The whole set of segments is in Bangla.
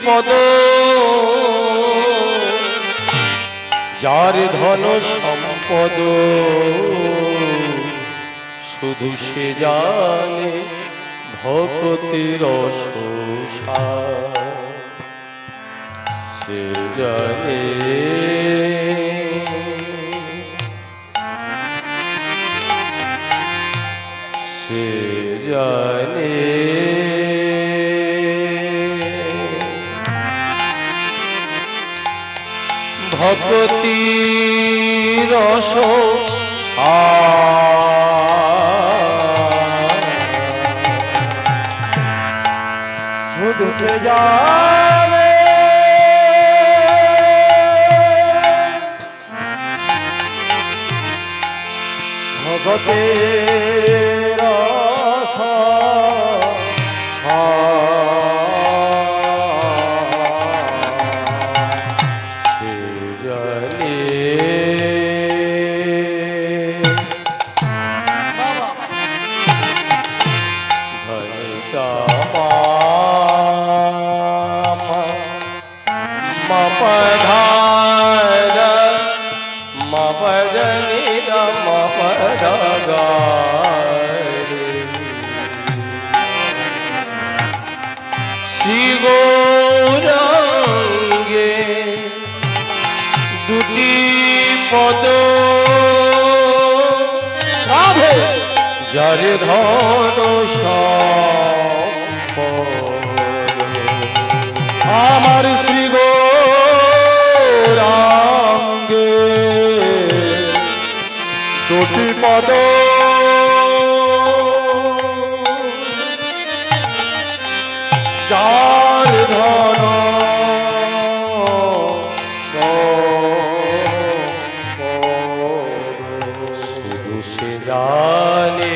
পদ যার ধন সম্পদ শুধু সে জানে ভক্তির সে জানে সে জানে ভক্তি রস শুধু সে জানে ভক্তি রস শ্রী গৌরাঙ্গে দুটি পদ যার ধন সম্পদ আমার শ্রী গৌরাঙ্গে দুটি পদ যার ধন শুধু সে জানে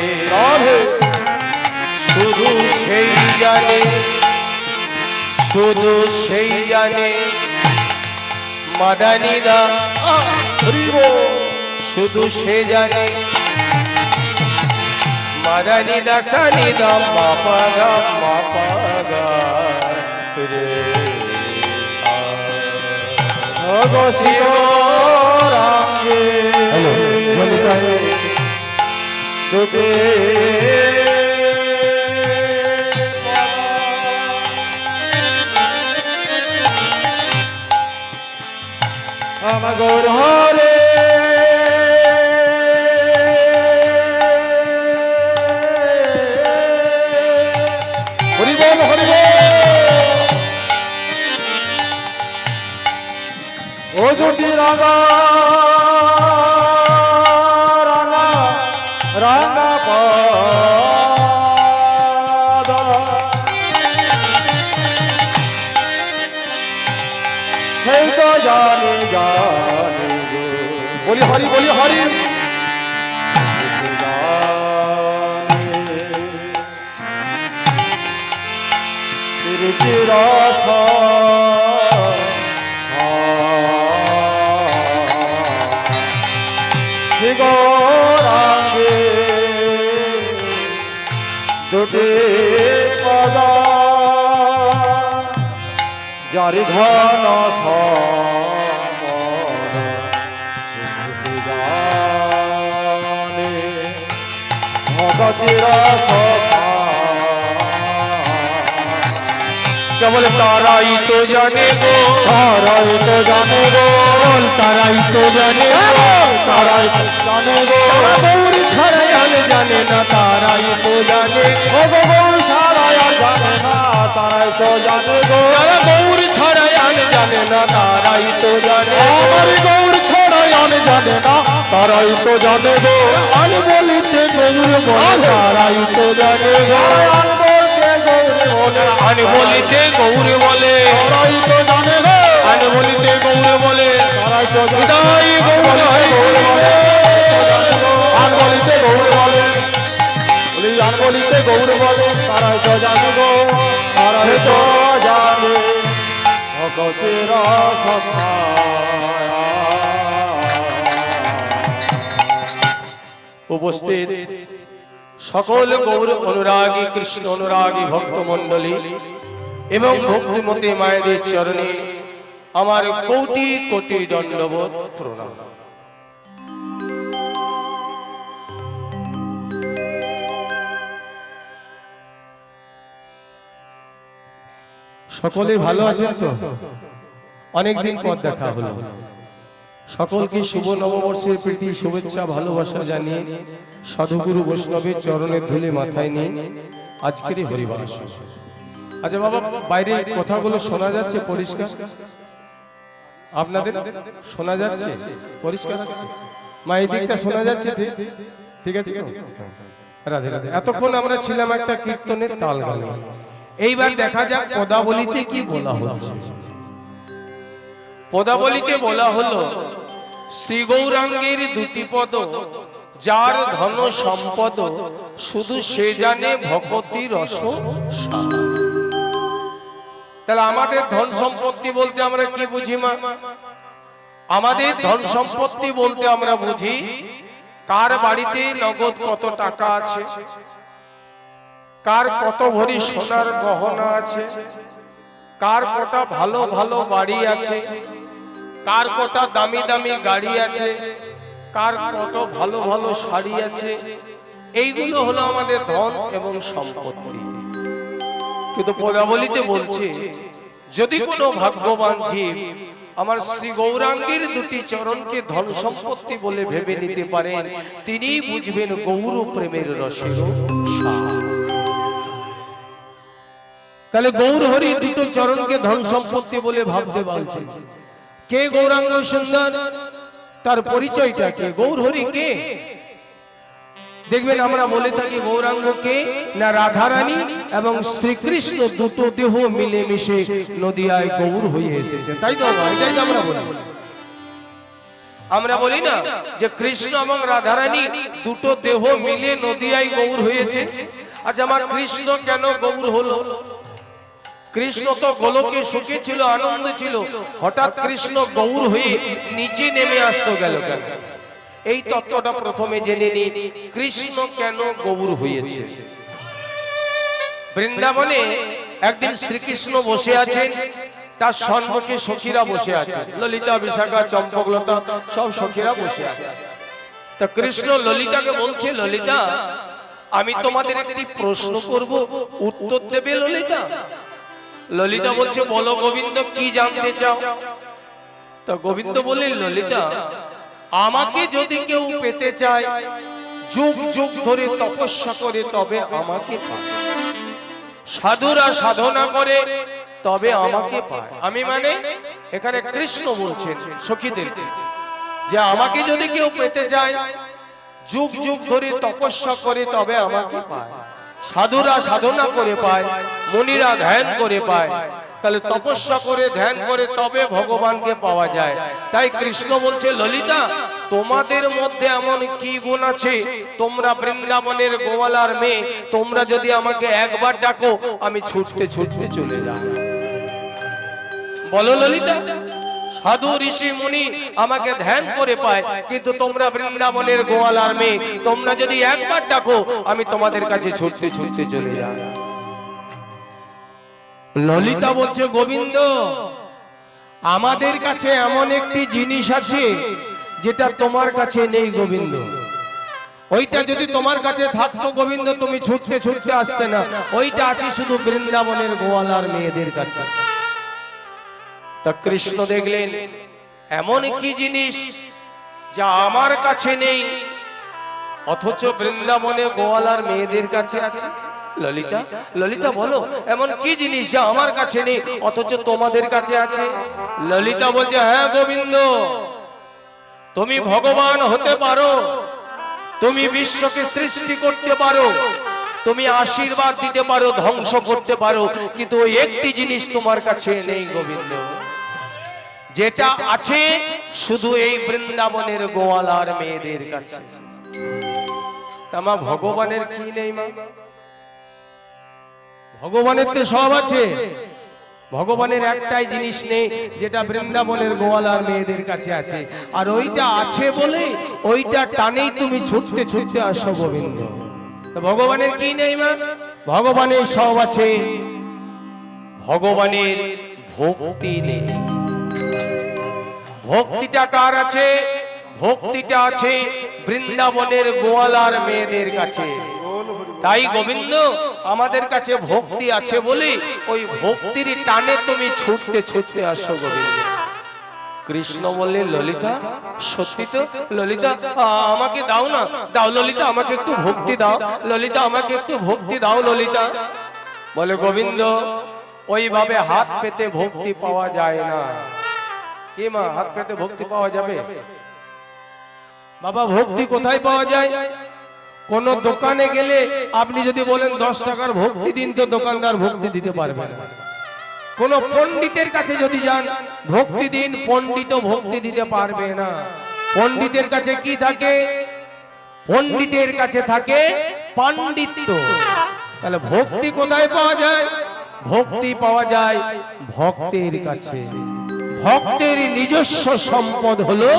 শুধু সেই জানে শুধু সেই জানে মাদানিদা শুধু সে জানে মাদানিদা সানিদা মাপাগা মাপাগা রে গো শিবরাঙ্গে দুটি আমার গৌর হরে ও দুটি রাঙা রাঙা রাঙা পদ সেই তো জানে জানে বলি হরি বলি হরি রস গৌরাঙ্গে দুটি পদ যার ধন ভগতির কেবল তারাই তো জানে গো তারাই তো জানে গো তারাই তো জানে তারাই তো জানে গো গৌর ছাড়াই আর জানে না তারাই তো জানে ও গৌর ছাড়াই আর জানে না তারাই তো জানে গো যারা গৌর ছাড়াই আর জানে না তারাই তো জানে আমার গৌর ছাড়াই আর জানে না তারাই তো জানে গো আর বলিতে গৌর বলে তারাই তো জানে গো আনে বলিতে গৌর বলে তারাই তো জানে গো আনে বলিতে গৌর বলে তারাই তো জানে গৌর বলে আন বলিতে গৌর বলে বলি আন বলিতে গৌর বলে তারাই তো জানে গো তারাই তো জানে ভগতের কথা উপস্থিত সকল গৌর অনুরাগী কৃষ্ণ অনুরাগী ভক্তমণ্ডলী এবং ভক্তিমতী মায়েদের চরণে আমার কোটি কোটি দণ্ডবোধ প্রণাম। সকলে ভালো আছেন তো? অনেকদিন পর দেখা হলো। সকলকে শুভ নববর্ষের প্রীতি শুভেচ্ছা ভালোবাসা জানিয়ে সাধুগুরু বৈষ্ণবের চরণের ধুলি মাথায় নিয়ে আজকের হরিবাস। আচ্ছা বাবা, বাইরে কথাগুলো শোনা যাচ্ছে পরিষ্কার? আপনাদের শোনা যাচ্ছে পরিষ্কার? মা এই দিকটা শোনা যাচ্ছে? ঠিক আছে। রাধে রাধে। এতক্ষণ আমরা ছিলাম একটা কীর্তনের তাল গানে। এইবার দেখা যাক পদাবলিতে কি বলা হচ্ছে। পদাবলিতে বলা হলো, শ্রী গৌরাঙ্গের দুটি পদ, যার ধন সম্পদ, শুধু সে জানে ভকতি রস। তাহলে আমাদের ধন সম্পত্তি বলতে আমরা কি বুঝি মা? আমাদের ধন সম্পত্তি বলতে আমরা বুঝি কার বাড়িতে নগদ কত টাকা আছে, কার কত ভরি সোনার গহনা আছে, কার কটা ভালো ভালো বাড়ি আছে, কার কটা দামি দামি গাড়ি আছে, কার কত ভালো ভালো শাড়ি আছে। এইগুলো হলো আমাদের ধন এবং সম্পত্তি। কিন্তু পদাবলিতে বলছে, যদি কোনো ভাগ্যবান জীব আমার শ্রী গৌরাঙ্গের দুটি চরণকে ধন সম্পত্তি বলে ভেবে নিতে পারেন, তিনি বুঝবেন গৌর প্রেমের রসের স্বাদ। তাহলে গৌর হরি দুটো চরণকে ধন সম্পত্তি বলে ভাবতে বলছে। কে গৌরাঙ্গ সুন্দর? তার পরিচয়টা কি? গৌর হরি কে? দেখবেন আমরা বলে থাকি গৌরাঙ্গ কে না রাধারানী এবং শ্রীকৃষ্ণ দুটো দেহ মিলে মিশে নদিয়ায় গৌর হয়ে এসেছে, তাই তো? এটাই আমরা বলি। আমরা বলি না যে কৃষ্ণ এবং রাধারানী দুটো দেহ মিলে নদিয়ায় গৌর হয়েছে। আচ্ছা আমার কৃষ্ণ কেন গৌর হলো? কৃষ্ণ তো গোলকে সুখে ছিল, আনন্দ ছিল, হঠাৎ কৃষ্ণ গৌর হয়ে নিচে নেমে আসতো গেল কেন? এই তত্ত্বটা প্রথমে জেনে নিই, কৃষ্ণ কেন গৌর হয়েছে। বৃন্দাবনে একদিন শ্রীকৃষ্ণ বসে আছেন, তার সম্মুখে সখীরা বসে আছে, ললিতা, বিশাখা, চম্পকলতা, সব সখীরা বসে আছে। তা কৃষ্ণ ললিতাকে বলছে, ললিতা আমি তোমাদের একটি প্রশ্ন করব, উত্তর দেবে ললিতা? ললিতা বলছে, বলো গোবিন্দ, কি জানতে চাও? তা গোবিন্দ বললেন, ললিতা আমাকে যদি কেউ পেতে চায়, যুগ যুগ ধরে তপস্যা করে তবে আমাকে পায়, সাধুরা সাধনা করে তবে আমাকে পায়। আমি মানে এখানে কৃষ্ণ বলছেন সখীদেরকে যে আমাকে যদি কেউ পেতে চায়, যুগ যুগ ধরে তপস্যা করে তবে আমাকে পায়, সাধুরা সাধনা করে পায়, মুনিরা ধ্যান করে পায়। তাহলে তপস্যা করে ধ্যান করে তবে ভগবানকে পাওয়া যায়। তাই কৃষ্ণ বলছে, ললিতা তোমাদের মধ্যে এমন কি গুণ আছে, তোমরা বৃন্দাবনের গোয়ালার মেয়ে, তোমরা যদি আমাকে একবার ডাকো আমি ছুটতে ছুটতে চলে যাই। বলো ললিতা, সাধু ঋষি মুনি আমাকে ধ্যান করে পায়, কিন্তু তোমরা বৃন্দাবনের গোয়ালার মেয়ে, তোমরা যদি একবার ডাকো আমি তোমাদের কাছে ছুটতে ছুটতে চলে যাই। ললিতা বলছে, গোবিন্দ আমাদের কাছে এমন একটি জিনিস আছে যেটা তোমার কাছে নেই গোবিন্দ। ওইটা যদি তোমার কাছে থাকতো গোবিন্দ, তুমি ছুটতে ছুটতে আসতে না। ওইটা আছে শুধু বৃন্দাবনের গোয়ালার মেয়েদের কাছে। তা কৃষ্ণ দেখলেন এমন কি জিনিস যা আমার কাছে নেই অথচ বৃন্দাবনে গোয়ালার মেয়েদের কাছে আছে? ললিতা, ললিতা বলো এমন কি জিনিস যা আমার কাছে নেই অথচ তোমাদের কাছে আছে? ললিতা বলছে, হ্যাঁ গোবিন্দ, তুমি ভগবান হতে পারো, তুমি বিশ্বকে সৃষ্টি করতে পারো, তুমি আশীর্বাদ দিতে পারো, ধ্বংস করতে পারো, কিন্তু ওই একটি জিনিস তোমার কাছে নেই গোবিন্দ, যেটা আছে শুধু এই বৃন্দাবনের গোয়ালার মেয়েদের কাছে। তামা ভগবানের কি নেই মা? ভগবানের তো সব আছে, ভগবানের একটাই জিনিস নেই যেটা বৃন্দাবনের গোয়ালার মেয়েদের কাছে আছে, আর ওইটা আছে বলে ওইটা টানেই তুমি ছুটতে ছুটতে আসো গোবিন্দ। তো ভগবানের কি নেই মা? ভগবানের সব আছে। ভগবানের ভক্তি নেই। ভক্তিটা কার আছে? ভক্তিটা আছে বৃন্দাবনের গোয়ালার মেয়েদের কাছে। তাই গোবিন্দ আমাদের কাছে ভক্তি আছে বলে ওই ভক্তির টানে তুমি ছুটতে ছুটতে আসো গোবিন্দ। কৃষ্ণ বললেন, ললিতা সত্যি তো? ললিতা আমাকে দাও না, দাও ললিতা, আমাকে একটু ভক্তি দাও ললিতা, আমাকে একটু ভক্তি দাও ললিতা। বলে, গোবিন্দ ওইভাবে হাত পেতে ভক্তি পাওয়া যায় না। কি মা, হাত পেতে ভক্তি পাওয়া যাবে? বাবা, ভক্তি কোথায় পাওয়া যায়? কোন দোকানে গেলে আপনি যদি বলেন 10 টাকার ভক্তি দিন, তো দোকানদার ভক্তি দিতে পারবে না। কোন পণ্ডিতের কাছে যদি যান, ভক্তি দিন, পণ্ডিত ভক্তি দিতে পারবে না। পণ্ডিতের কাছে কি থাকে? পণ্ডিতের কাছে থাকে পাণ্ডিত্য। তাহলে ভক্তি কোথায় পাওয়া যায়? ভক্তি পাওয়া যায় ভক্তের কাছে। ভক্তের নিজস্ব সম্পদ হলো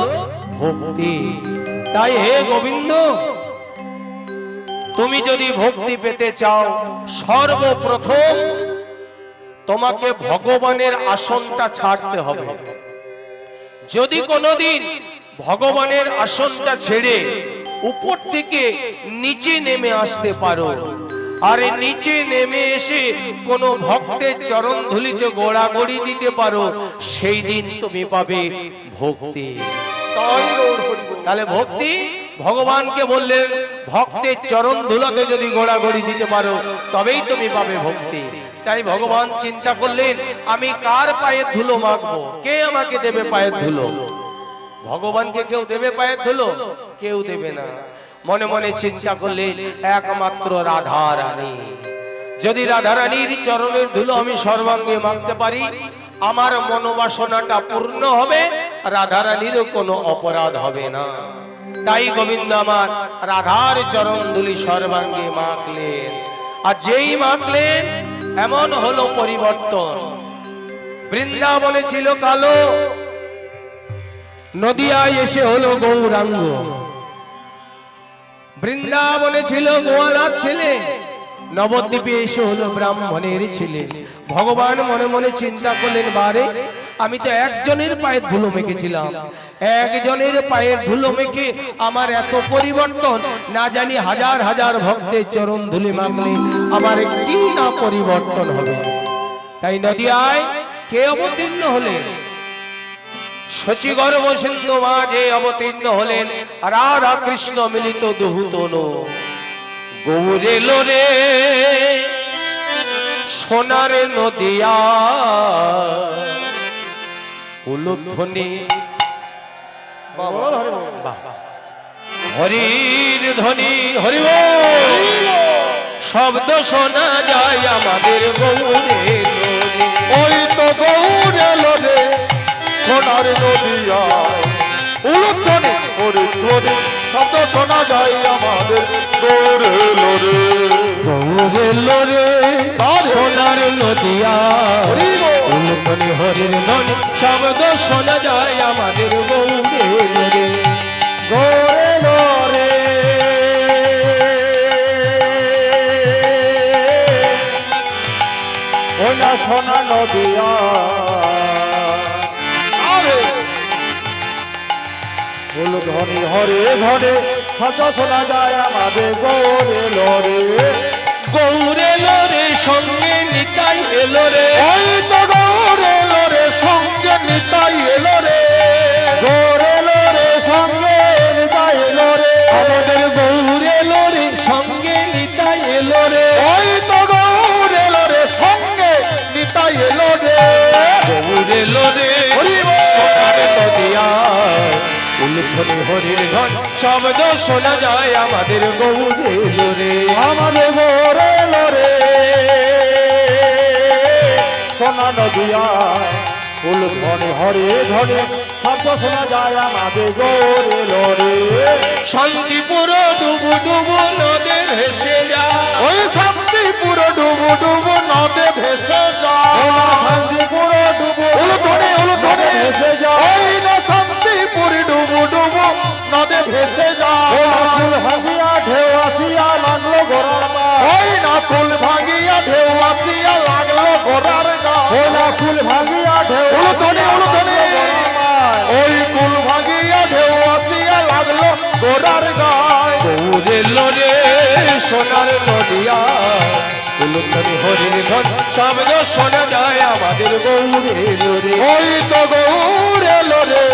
ভক্তি। তাই হে গোবিন্দ, তুমি যদি ভক্তি পেতে চাও, সর্বপ্রথম তোমাকে ভগবানের আসনটা ছাড়তে হবে। যদি কোনোদিন ভগবানের আসনটা ছেড়ে উপর থেকে নিচে নেমে আসতে পারো, আর নিচে নেমে এসে কোনো ভক্তের চরণ ধুলিতে গোড়াগড়ি দিতে পারো, সেই দিন তুমি পাবে ভক্তি। তাহলে ভক্তি, ভগবানকে বললেন ভক্তের চরণ ধুলাতে যদি গোড়াগড়ি দিতে পারো, তবেই তুমি পাবে ভক্তি। তাই ভগবান চিন্তা করলেন, আমি কার পায়ের ধুলো মাখবো? কে আমাকে দেবে পায়ের ধুলো? ভগবানকে কেউ দেবে পায়ের ধুলো? কেউ দেবে না। মনে মনে চিন্তা করলেন, একমাত্র রাধা রানী। যদি রাধা রানীর চরণের ধুলো আমি সর্বাঙ্গে মাখতে পারি, আমার মনোবাসনাটা পূর্ণ হবে, রাধা রানীরও কোনো অপরাধ হবে না। তাই গোবিন্দ আমার রাধার চরণ ধুলি সর্বাঙ্গে মাখলেন। আর যেই মাখলেন, এমন হলো পরিবর্তন। বৃন্দাবনে ছিল কালো, নদিয়ায় এসে হলো গৌরাঙ্গ। বৃন্দাবনে ছিল গোয়ালার ছেলে, নবদ্বীপে এসে হলো ব্রাহ্মণের ছেলে। ভগবান মনে মনে চিন্তা করলেন, বারে আমি তো একজনের পায়ের ধুলো মেখেছিলাম, একজনের পায়ের ধুলো মেখে আমার এত পরিবর্তন, না জানি হাজার হাজার ভক্তের চরণ ধুলি মাখলে আমার কি না পরিবর্তন হবে। তাই নদিয়ায় কে অবতীর্ণ হলেন? শচীগর্ভ সিন্ধু মাঝে অবতীর্ণ হলেন রাধা কৃষ্ণ মিলিত দুহুতনু। গৌরে লোরে সোনার নদিয়া, উলুধ্বনি হরির ধ্বনি, হরি শব্দ শোনা যায় আমাদের গৌরে লোরে। ওই তো গৌরে লোরে সোনার নদিয়া, উলুধ্বনি হরিধ্বনি শব্দ শোনা যায় আমাদের গৌরে লোরে। গৌরে লোরে সোনার নদিয়া, উলুধ্বনি হরির ধ্বনি শব্দ শোনা যায় আমাদের গৌরে লোরে। গৌরে লোরে ওই না সোনা নদিয়া, উলুধ্বনি হরে ধরে শব্দ শোনা যায় আমাদের গৌরে লোরে। গৌরে লোরে সঙ্গে নিতাই এলো রে, ওই তো গৌরে লোরে সঙ্গে নিতাই এলো রে। গৌরে লোরে সঙ্গে নিতাই এলো রে, আমাদের গৌরে লোরে সঙ্গে নিতাই এলো রে। ওই তো গৌরে লোরে সঙ্গে নিতাই এলো রে। গৌরে লোরে সোনার নদিয়া, উলুধ্বনি হরির ধ্বনি শব্দ শোনা যায় আমাদের গৌরে লোরে। আমাদের গৌরে লোরে সোনা নদিয়া, উলুধ্বনি হরে ধরে শব্দ শোনা যায় আমাদের গৌরে লোরে। শান্তিপুর ডুবু ডুবু নদে ভেসে যায়, ওই শান্তিপুর ডুবু ডুবু নদে ভেসে যায়। শান্তিপুর ডুবু উলুধ্বনি উলুধ্বনি ভেসে যায়। ওই না শান্তিপুর ডুবু ডুবু নদে ভেসে যায়। ফুল ভাঙিয়া ঢেউ আসিয়া লাগলো ঘোড়ার গায়ে, ওই না ফুল ভাঙিয়া ঢেউ আসিয়া লাগলো ঘোড়ার গায়ে। সোনার নদিয়া উলুধ্বনি হরির ঘন শব্দ শোনা যায় আমাদের গৌরের রে। ওই তো গৌর এলো রে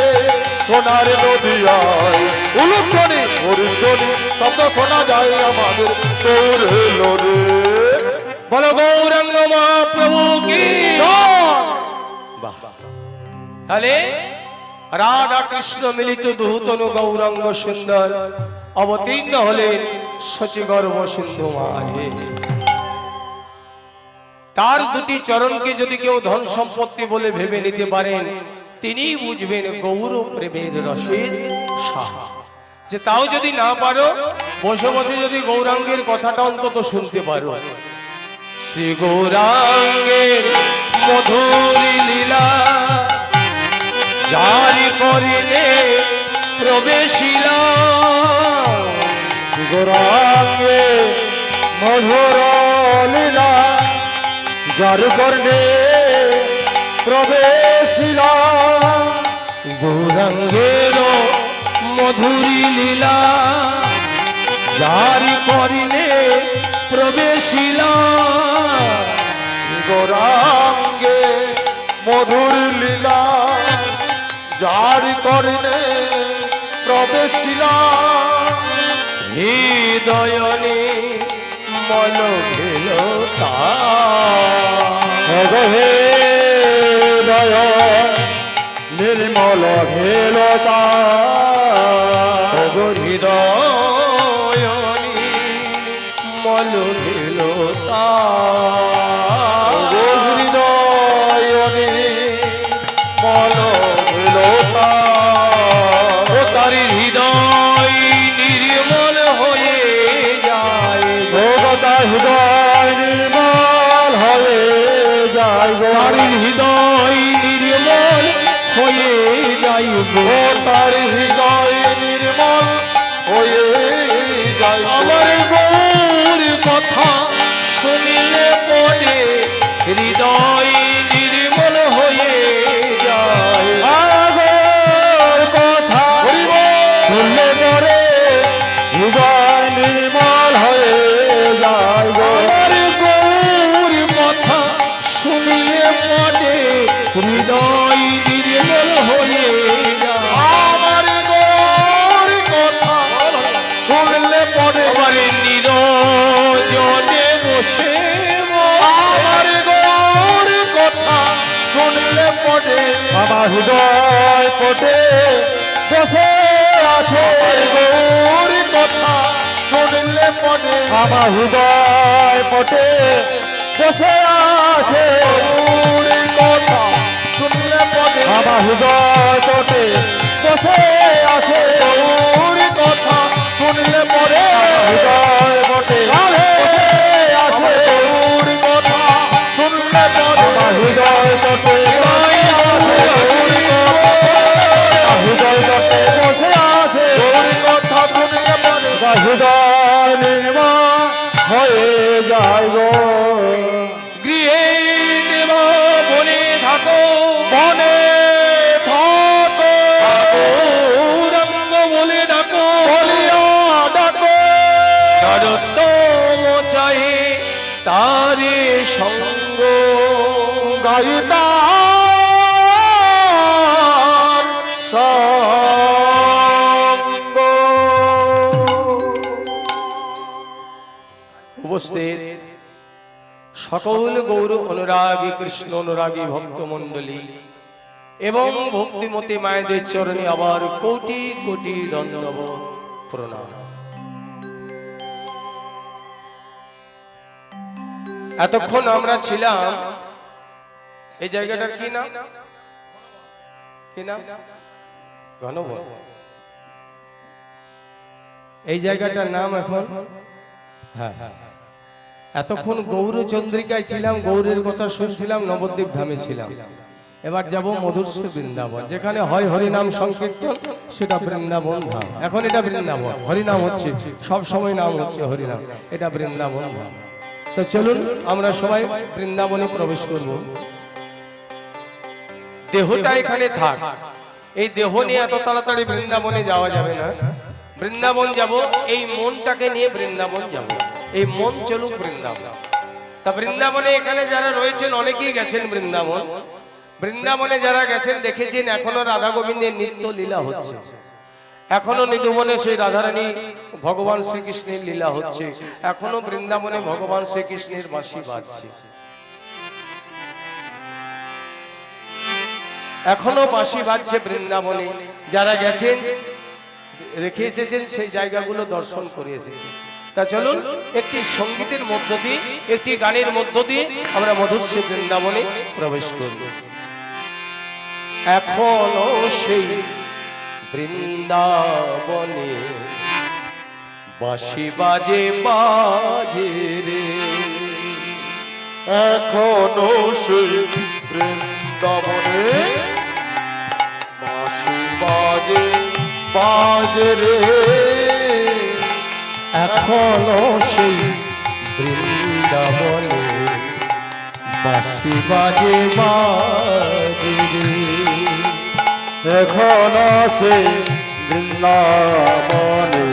সোনার নদিয়ায় উলুধ্বনি হরিধ্বনি শব্দ শোনা যায় আমাদের গৌর এলো রে। বলো গৌরাঙ্গ মহাপ্রভু কি জয়। বাহ। তাহলে রাধা কৃষ্ণ মিলিত দুহুতনু গৌরাঙ্গ সুন্দর অবতীর্ণ হলেন শচীগর্ভ সিন্ধু মাহে। তার দুটি চরণকে যদি কেউ ধন সম্পত্তি বলে ভেবে নিতে পারেন, তিনি বুঝবেন গৌর প্রেমের রসের সাহা। যে তাও যদি না পারো, বসে বসে যদি গৌরাঙ্গের কথাটা অন্তত শুনতে পারো। শ্রী গৌরাঙ্গের মধুর লীলা জারি করিলে প্রবেশিলা। গৌরাঙ্গে মধুর লীলা যার কর্ণে প্রবেশিলা। গৌরাঙ্গের মধুরী লীলা জারি করিলে প্রবেশিলা। গৌরাঙ্গে মধুর লীলা যার কর্ণে প্রবেশিলা। হৃদয়নে মন ঘেল হে দয় নির্মল ঘেলতা। হৃদয়নি মন ঘেল হৃদয়নি মল ঘেলতা। ও তার হৃদয় নির্মল হয়ে যায়। ভগতা হৃদয় নির্মল হয়ে যায়। তার হৃদয় নির্মল হয়ে যায়। ও তার হৃদয় নির্মল হয়ে যায়। আমার গৌর কথা শুনিলে পরে হৃদয় নির্মল হয়ে যায়। আগর কথা শুনলে পরে হৃদয় নির্মল হয়ে যায়। আমার গৌর কথা শুনিলে পরে হৃদয় নির্মল হয়ে যায়। আমার গৌর কথা শুনলে পরে আমার নিরজনে বসে আমার গৌর কথা শুনলে পরে আমার হৃদয় পটে বসে আছে। গৌর কথা শুনলে পরে আমার হৃদয় পটে বসে আছে। গৌর কথা শুনলে পরে আমার হৃদয় পটে বসে আছে। গৌর কথা শুনলে পরে হৃদয় পটে বসে আছে। গৌর কথা শুনলে পরে আমার হৃদয় পটে হৃদয় পটে বসে আছে। গৌর কথা শুনলে পরে হৃদয় নির্মল হয়ে যায় গো। গৃহে দেব বনে থাকো মনে থাকো গৌরাঙ্গ বলে ডাকো বলিয়া ডাকো। নরোত্তম চাহে তারে সঙ্গ গাইতার সঙ্গ। উপস্থিত সকল গৌর অনুরাগী কৃষ্ণ অনুরাগী ভক্তমণ্ডলী এবং ভক্তিমতী মায়েদের চরণে আবার কোটি কোটি দণ্ডবোধ প্রণাম। এতক্ষণ আমরা ছিলাম এই জায়গাটার কি নাম? কি নাম? ঘনবন। এই জায়গাটার নাম এখন হ্যাঁ এতক্ষণ গৌরচন্দ্রিকায় ছিলাম, গৌরের কথা শুনছিলাম, নবদ্বীপ ধামে ছিলাম। এবার যাব মধুস্র বৃন্দাবন, যেখানে হয় হরিনাম সংকীর্তন, সেটা বৃন্দাবন ধাম। এখন এটা বৃন্দাবন, হরিনাম হচ্ছে, সব সময় নাম হচ্ছে হরিনাম, এটা বৃন্দাবন ধাম। তো চলুন আমরা সবাই বৃন্দাবনে প্রবেশ করব। দেহটা এখানে থাক, এই দেহ নিয়ে এত তাড়াতাড়ি বৃন্দাবনে যাওয়া যাবে না। বৃন্দাবন যাব, এই মনটাকে নিয়ে বৃন্দাবন যাব। এই মন চলুক বৃন্দাবন। তা বৃন্দাবনে এখানে যারা রয়েছেন অনেকেই গেছেন বৃন্দাবন। বৃন্দাবনে যারা গেছেন দেখেছেন এখনো রাধা গোবিন্দের নিত্য লীলা হচ্ছে, এখনো নিধুবনে সেই রাধারানী ভগবান শ্রীকৃষ্ণের লীলা হচ্ছে, এখনো বৃন্দাবনে ভগবান শ্রীকৃষ্ণের বাঁশি বাজছে, এখনো বাঁশি বাজছে বৃন্দাবনে। যারা গেছেন রেখে এসেছেন সেই জায়গাগুলো দর্শন করে এসেছেন। তা চলুন একটি সঙ্গীতের মধ্য দিয়ে, একটি গানের মধ্য দিয়ে আমরা মধুশ্রী বৃন্দাবনে প্রবেশ করব। এখনো সেই বৃন্দাবনে বাঁশি বাজে বাজে রে, এখনো সেই বৃন্দাবনে বাঁশি বাজে বাজে রে, এখনো সেই বৃন্দাবনে বাঁশি বাজে বাজে রে, এখনো সেই বৃন্দাবনে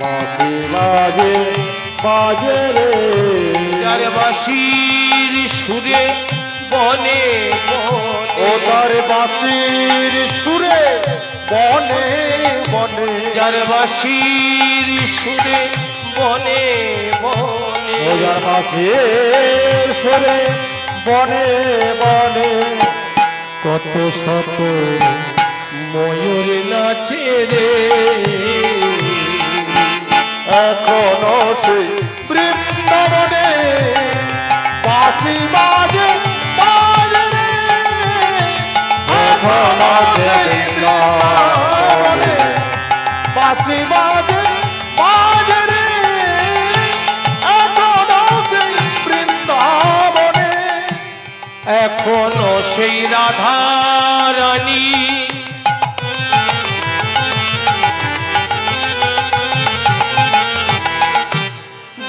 বাঁশি বাজে বাজে রে, যার বাঁশির সুরে বনে ও বনে, তার বাঁশির সুরে বনে বনে, যার বাঁশির সুরে বনে বনে, ও যার বাঁশির সুরে বনে বনে, কত শত ময়ূর নাচে রে, এখনো সেই বৃন্দাবনে বাঁশি বাজে বাজে রে, এখনো সেই বৃন্দাবনে বাঁশি বাজে বাজে রে, এখনো সেই বৃন্দাবনে, এখনো সেই রাধা রানী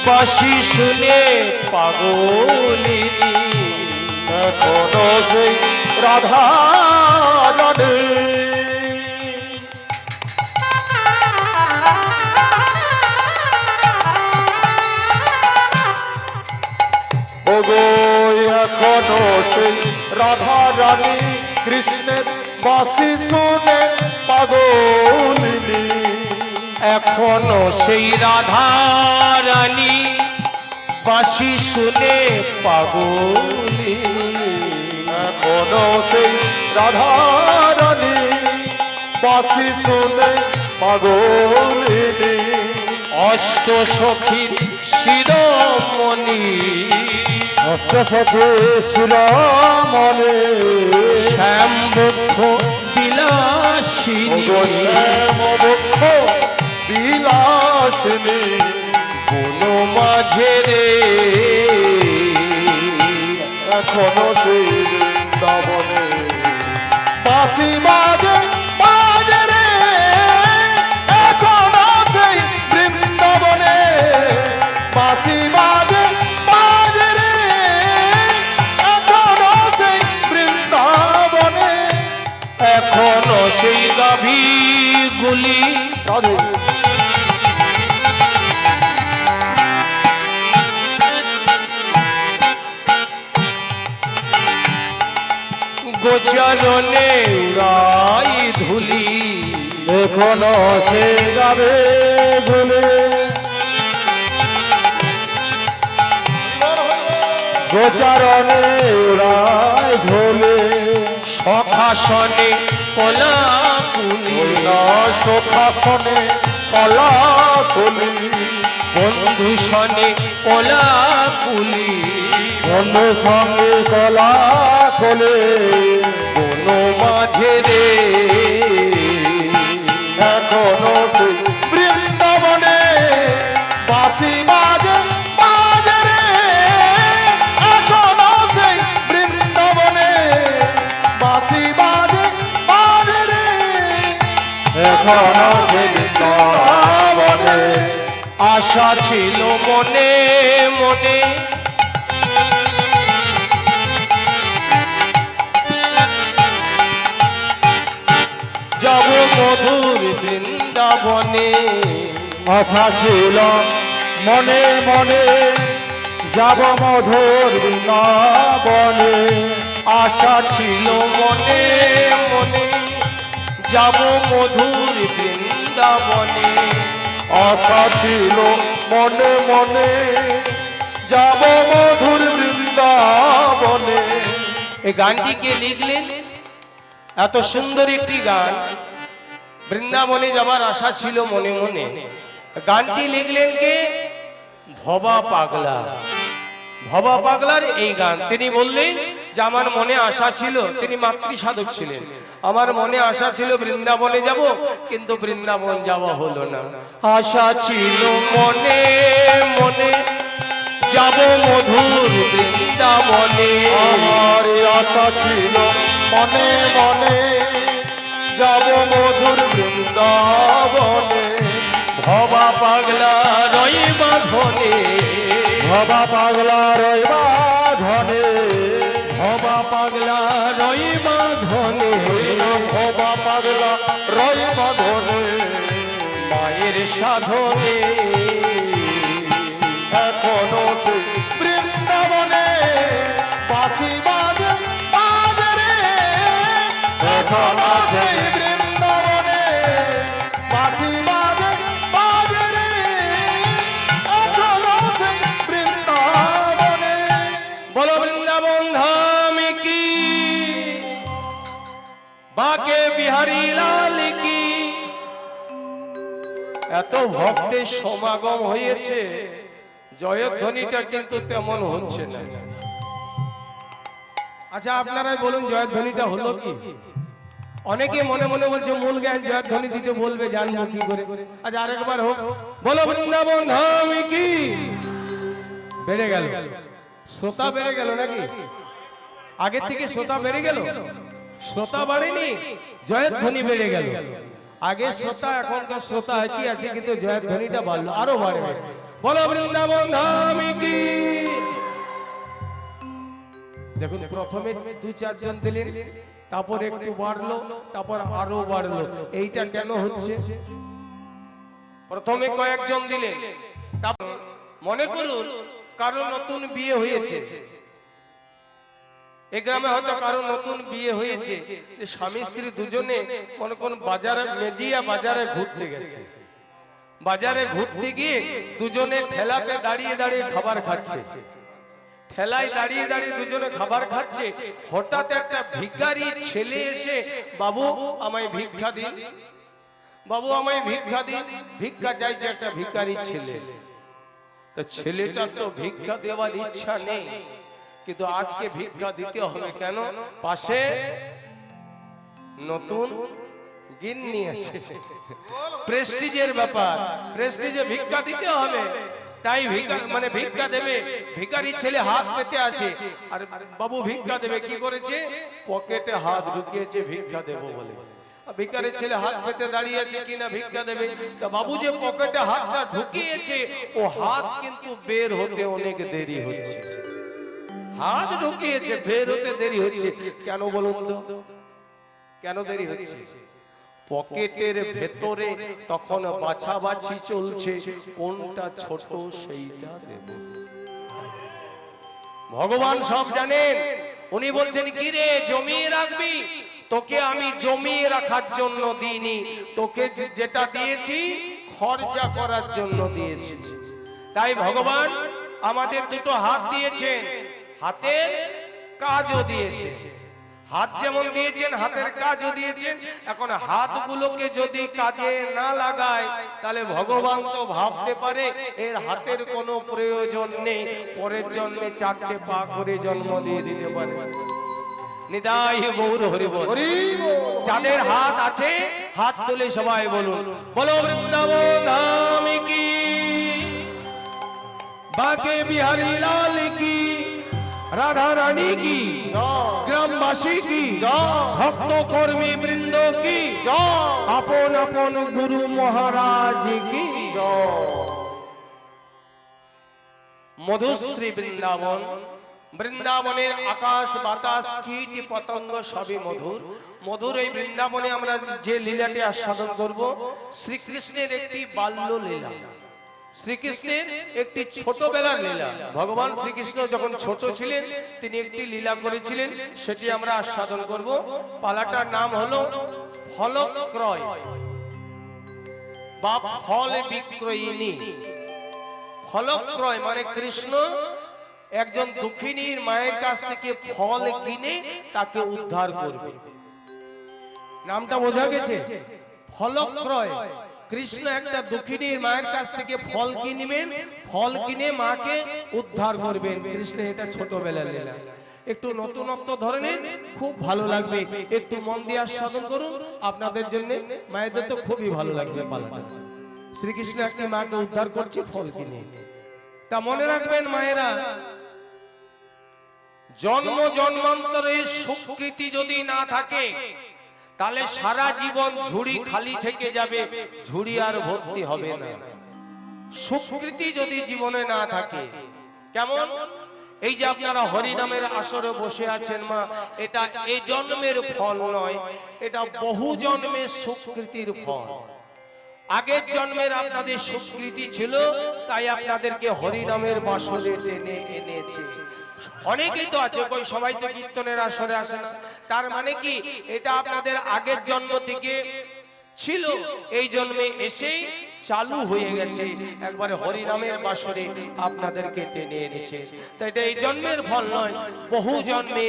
বাঁশি শুনে পাগলিনী, এখনো সেই রাধা রানী, ওগো এখনো সেই রাধা রানী কৃষ্ণের বাঁশি শুনে পাগলিনী, এখনো সেই রাধা রানী বাঁশি শুনে পাগলিনী, এখনো সেই রাধা রানী বাঁশি শুনে পাগলিনী, অষ্ট সখীর শিরোমণি অষ্টসখী শিরোমণি, শ্যামবক্ষ বিলাসিনী, শ্যামবক্ষ বিলাসিনী, বন মাঝে রে, এখনো সেই বৃন্দাবনে বাঁশি বাজে বাজে রে, এখনো সেই বৃন্দাবনে বাঁশি বাজে বাজে রে, এখনো সেই বৃন্দাবনে, এখনো সেই গাভীগুলি রাধে গোচরণে উড়াই ধুলি, এখনো সে যাবে ভুলে, গোচারণে উড়ায় ঝোলে, সখাসনে কলা পুলি, শোকাসনে কলা কলি, বন্ধু সনে কলা পুলি, বন্ধু সঙ্গে কলা কলে, বন মাঝে রে, এখনো সেই বৃন্দাবনে বাঁশি বাজে বাজে রে, এখনো সেই বৃন্দাবনে বাঁশি বাজে বাজে রে, এখনো সেই বৃন্দাবনে, আশা ছিল মনে মনে, যাব মধুর বৃন্দাবনে, আশা ছিল মনে মনে যাব মধুর বৃন্দাবনে, আশা ছিল মনে মনে যাব মধুর বৃন্দাবনে, আশা ছিল মনে মনে যাব মধুর বৃন্দাবনে। এই গানটিকে লিখলেন, এত সুন্দর একটি গান, বৃন্দাবনে যাবার আশা ছিল মনে মনে। গানটি লিখলেন কে? ভবা পাগলা। ভবা পাগলার এই গান। তিনি বললেন যে আমার মনে আশা ছিল, তিনি মাতৃ সাধক ছিলেন, আমার মনে আশা ছিল বৃন্দাবনে যাব, কিন্তু বৃন্দাবন যাওয়া হলো না। আশা ছিল মনে মনে যাব মধুর বৃন্দাবনে, আমার আশা ছিল মনে মনে যাব মধুর বৃন্দাবনে। ভবা পাগলা রই বাঁধনে, ভবা পাগলা রইবা ধনে, ভবা পাগলা রই বাঁধনে, ভবা পাগলা রইবা ধনে। মায়ের সাধনে এখনো সে বৃন্দাবনে বাঁশি বাজে বাজে রে, এখনো সেই বৃন্দাবনে বাঁশি বাজে বাজে রে, এখনো সেই বৃন্দাবনে। বলো বৃন্দাবন ধাম কি, বাঁকে বিহারী লাল কি। এত ভক্তের সমাগম হয়েছে, জয়ের ধ্বনিটা কিন্তু তেমন হচ্ছে না। আচ্ছা আপনারাই বলুন, জয়ের ধ্বনিটা হলো কি? অনেকে মনে মনে বলছে মূল জ্ঞান জয়ের ধ্বনি দিতে বলবে, জানবো কি করে? আচ্ছা আরেকবার হোক, বলো বৃন্দাবন ধাম কি। বেড়ে গেল, শ্রোতা বেড়ে গেল নাকি? আগের থেকে শ্রোতা বেড়ে গেল? শ্রোতা বাড়েনি, জয়ের ধ্বনি বেড়ে গেল। আগে শ্রোতা, এখনকার শ্রোতা একই আছে, কিন্তু জয়ের ধ্বনিটা বাড়লো, আরো বাড়বে। বলো বৃন্দাবন ধাম কি। দেখুন প্রথমে দু চারজন দিলেন, তারপর একটু বাড়লো, তারপর আরো বাড়লো। এইটা কেন হচ্ছে? প্রথমে কয়েকজন দিলেন, তারপর মনে করুন কারো নতুন বিয়ে হয়েছে, এই গ্রামে হয়তো কারো নতুন বিয়ে হয়েছে, যে স্বামী স্ত্রী দুজনে মনে করুন বাজারে, মেজিয়া বাজারে ঘুরতে গেছে। বাজারে ঘুরতে গিয়ে দুজনে ঠেলাতে দাঁড়িয়ে দাঁড়িয়ে খাবার খাচ্ছে, ঠেলায় দাঁড়িয়ে দাঁড়িয়ে দুজনে খাবার খাচ্ছে। হঠাৎ একটা ভিখারি ছেলে এসে, বাবু আমায় ভিক্ষা দিন, বাবু আমায় ভিক্ষা দিন। ভিক্ষা চাইছে একটা ভিখারি ছেলে। তো ছেলেটার তো ভিক্ষা দেওয়ার ইচ্ছা নেই, কিন্তু আজকে ভিক্ষা দিতে হবে। কেন? পাশে নতুন গিন্নি আছে, প্রেস্টিজের ব্যাপার, প্রেস্টিজে ভিক্ষা দিতে হবে, তাই মানে ভিক্ষা দেবে। ভিখারি ছেলে হাত পেতে আসে, আর বাবু ভিক্ষা দেবে, কি করেছে? পকেটে হাত ঢুকিয়েছে ভিক্ষা দেবো বলে। ভিখারি ছেলে হাত পেতে দাঁড়িয়ে আছে কিনা ভিক্ষা দেবে, তা বাবু যে পকেটে হাতটা ঢুকিয়েছে, ও হাত কিন্তু বের হতে অনেক দেরি হচ্ছে। হাত ঢুকিয়েছে, বের হতে দেরি হচ্ছে। কেন বলুন তো, কেন দেরি হচ্ছে? পকেটের ভেতরে তখন বাছাবাছি চলছে, কোনটা ছোট সেইটা দেব। ভগবান সব জানেন। উনি বলছেন, কি রে জমিয়ে রাখবি? তোকে আমি জমিয়ে রাখার জন্য দিইনি, তোকে যেটা দিয়েছি খরচা করার জন্য দিয়েছি। তাই ভগবান আমাদের দুটো হাত দিয়েছেন, হাতের কাজও দিয়েছে। হাত যেমন দিয়েছেন, হাতের কাজও দিয়েছেন। এখন হাতগুলোকে যদি কাজে না লাগায়, তাহলে ভগবান তো ভাবতে পারে এর হাতের কোনো প্রয়োজন নেই, পরের জন্মে চারটে পা করে জন্ম দিয়ে দিতে পারে। নিতাই গৌর হরি বল। যাদের হাত আছে হাত তুলে সবাই বলুন, বলো বৃন্দাবন ধাম কি, বাঁকে বিহারী লাল কি, রাধা রানী কি, গ্রামবাসী কি, ভক্ত কর্মী বৃন্দ কি, আপন আপন গুরু মহারাজ কি। মধুশ্রী বৃন্দাবন, বৃন্দাবনের আকাশ বাতাস কীট পতঙ্গ সবই মধুর। মধুর এই বৃন্দাবনে আমরা যে লীলাটি আস্বাদন করব, শ্রীকৃষ্ণের একটি বাল্য লীলা। শ্রীকৃষ্ণের একটি ছোটবেলার লীলা। ভগবান শ্রীকৃষ্ণ যখন ছোট ছিলেন তিনি একটি লীলা করেছিলেন, সেটি আমরা আস্বাদন করব। পালাটার নাম হলো ফলক্রয় বা ফল বিক্রয়িনী। ফলক্রয় মানে কৃষ্ণ একজন দুঃখিনীর মায়ের কাছ থেকে ফল কিনে তাকে উদ্ধার করবে। নামটা বোঝা গেছে? ফলক্রয়। কৃষ্ণ একটা দুঃখিনীর মায়ের কাছ থেকে ফল কিনবেন, ফল কিনে মাকে উদ্ধার করবেন। কৃষ্ণ এটা ছোটবেলার লীলা, একটু নতুনত্ব ধরনের, খুব ভালো লাগবে। একটু মন দিয়ে আস্বাদন করুন, আপনাদের জন্য মায়েদের তো খুবই ভালো লাগবে পালাটা। শ্রীকৃষ্ণ একটি মাকে উদ্ধার করছে ফল কিনে। তা মনে রাখবেন মায়েরা, জন্ম জন্মান্তরের সুকৃতি যদি না থাকে তাহলে সারা জীবন ঝুড়ি খালি থেকে যাবে, ঝুড়ি আর ভর্তি হবে না। সুকৃতি যদি জীবনে না থাকে, কেমন? এই যে আপনারা হরিনামের আসরে বসে আছেন মা, এটা এই জন্মের ফল নয়, এটা বহু জন্মের সুকৃতির ফল। আগের জন্মের আপনাদের সুকৃতি ছিল, তাই আপনাদেরকে হরিনামের বাসরে টেনে এনেছে। অনেকেই তো আছে, কই সবাই তো কীর্তনের আসরে আসে না। তার মানে কি এটা আপনাদের আগের জন্ম থেকে ছিল, এই জন্মে এসেই চালু হয়ে গেছে, একবারে হরিনামের বাসরে আপনাদেরকে টেনে এনেছে। তাই এটা এই জন্মের ফল নয়, বহু জন্মে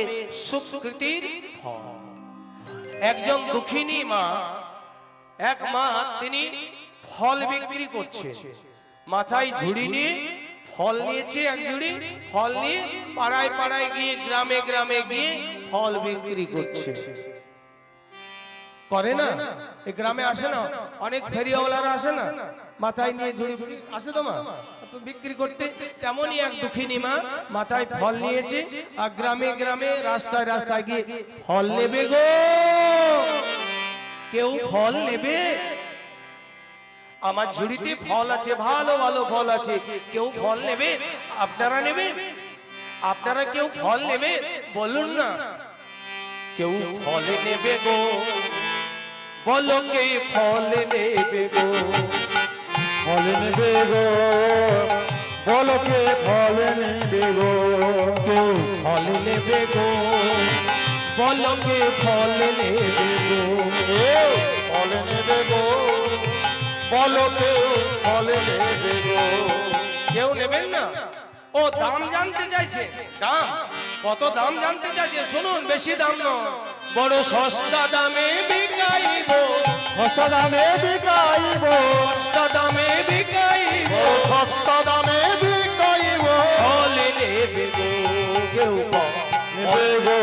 সুকৃতির ফল। একজন দুঃখিনী মা, এক মা, তিনি ফল বিক্রি করছে। মাথায় ঝুড়ি নিয়ে ফল নিয়েছে, এক ঝুড়ি ফল নিয়ে পাড়ায় পাড়ায় গিয়ে, গ্রামে গ্রামে গিয়ে ফল বিক্রি করছে। করে না? এই গ্রামে আসে না অনেক ফেরিওয়ালারা আসে না, মাথায় নিয়ে ঝুড়ি আসে তো মা বিক্রি করতে। তেমনই এক দুঃখিনী মা মাথায় ফল নিয়েছে, আর গ্রামে গ্রামে রাস্তায় রাস্তায় গিয়ে ফল নেবে গো, কেউ ফল নেবে? আমার ঝুড়িতে ফল আছে, ভালো ভালো ফল আছে, কেউ ফল নেবে? আপনারা নেবেন? আপনারা কেউ ফল নেবে? বলুন না, কেউ ফল নেবে গো, বলো কে ফল নেবে গো, ফল নেবে গো, বলো কে ফল নেবে গো, কেউ ফল নেবে গো, বলো কে ফল নেবে গো, ফল নেবে গো, বলো কে ফল নেবে গো। কেউ নেবেন না? ও দাম জানতে চাইছে? দাম কত? দাম জানতে চাইছে? শুনুন, বেশি দাম নয়, বড় সস্তা দামে বিকাইব, সস্তা দামে বিকাইব, সস্তা দামে বিকাইব, সস্তা দামে বিকাইব, ফল নেবে গো, কেউ ফল নেবে গো,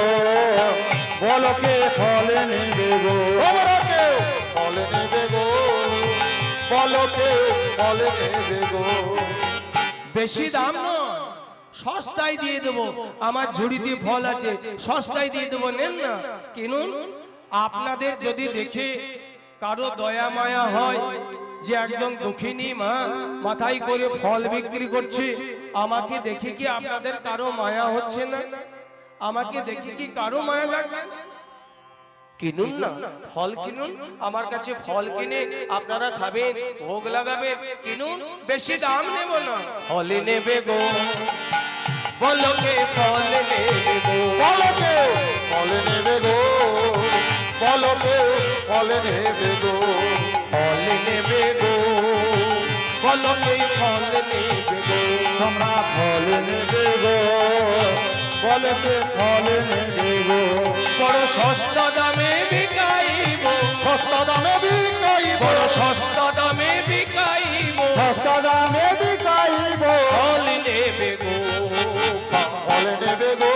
বলো কে ফল নেবে গো, তোমরা কেউ ফল নেবে গো, বলো কে ফল নেবে গো। বেশি দাম নয়, সস্তায় দিয়ে দেবো, আমার ঝুড়িতে ফল আছে, সস্তায় দিয়ে দেবো, নেন না, কিনুন। আপনাদের যদি দেখে কারো দয়া মায়া হয় যে একজন দুঃখিনী মা মাথায় করে ফল বিক্রি করছে, আমাকে দেখে কি আপনাদের কারো মায়া হচ্ছে না? আমাকে দেখে কি কারো মায়া লাগছে? কিনুন না, ফল কিনুন, আমার কাছে ফল কিনে আপনারা খাবেন, ভোগ লাগাবেন, কিনুন, বেশি দাম নেব না। ফল নেবে গো, বলো কে ফল নেবে গো, বলো কে ফল নেবে গো, বলো কে ফল নেবে গো, ফল নেবে গো, বলো কে ফল নেবে গো, তোমরা ফল নেবে গো, বলো কে ফল নেবে গো। বড় সস্তা দামে বিকাইব, সস্তা দামে বিকাইব, বড় সস্তা দামে বিকাইব, সস্তা দামে বিকাইব, ফল নেবে গো, ফল নেবে গো,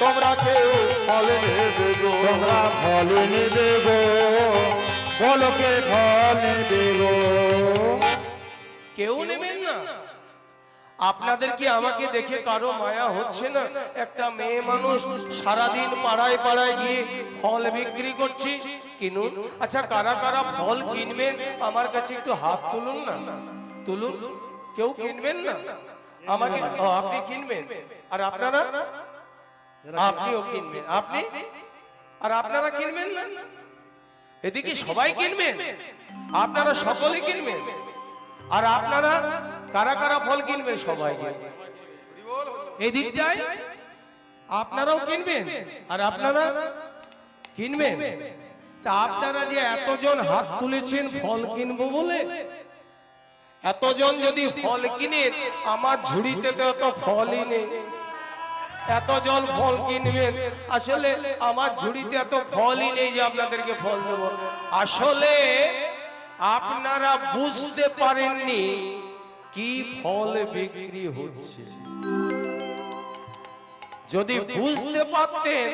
তোমরা কেউ ফল নেবে গো, তোমরা ফল নেবে গো, বলো কে ফল নেবে গো। কেউ নেবেন না? আপনাদের কি আমাকে দেখে কারো মায়া হচ্ছে না? একটা মেয়ে মানুষ সারাদিন পাড়ায় পাড়ায় গিয়ে ফল বিক্রি করছি, কিনুন। আচ্ছা, কারা কারা ফল কিনবেন আমার কাছে একটু হাত তুলুন না, তুলুন। কেউ কিনবেন না? আমাকে আপনি কিনবেন, আর আপনারা? আপনিও কিনবেন, আপনি আর আপনারা কিনবেন না? এদিকে সবাই কিনবেন, আপনারা সকলে কিনবেন। আর আপনারা কারা কারা ফল কিনবেন? সবাই এই দিকটায় আপনারাও কিনবেন আর আপনারা কিনবেন। তা আপনারা যে এতজন হাত তুলেছেন ফল কিনবো বলে, এতজন যদি ফল কিনে, আমার ঝুড়িতে তো এত ফলই নেই। এতজন ফল কিনবেন, আসলে আমার ঝুড়িতে এত ফলই নেই যে আপনাদেরকে ফল দেব। আসলে আপনারা বুঝতে পারেননি কি ফল বিক্রি হচ্ছে। যদি বুঝতে পারতেন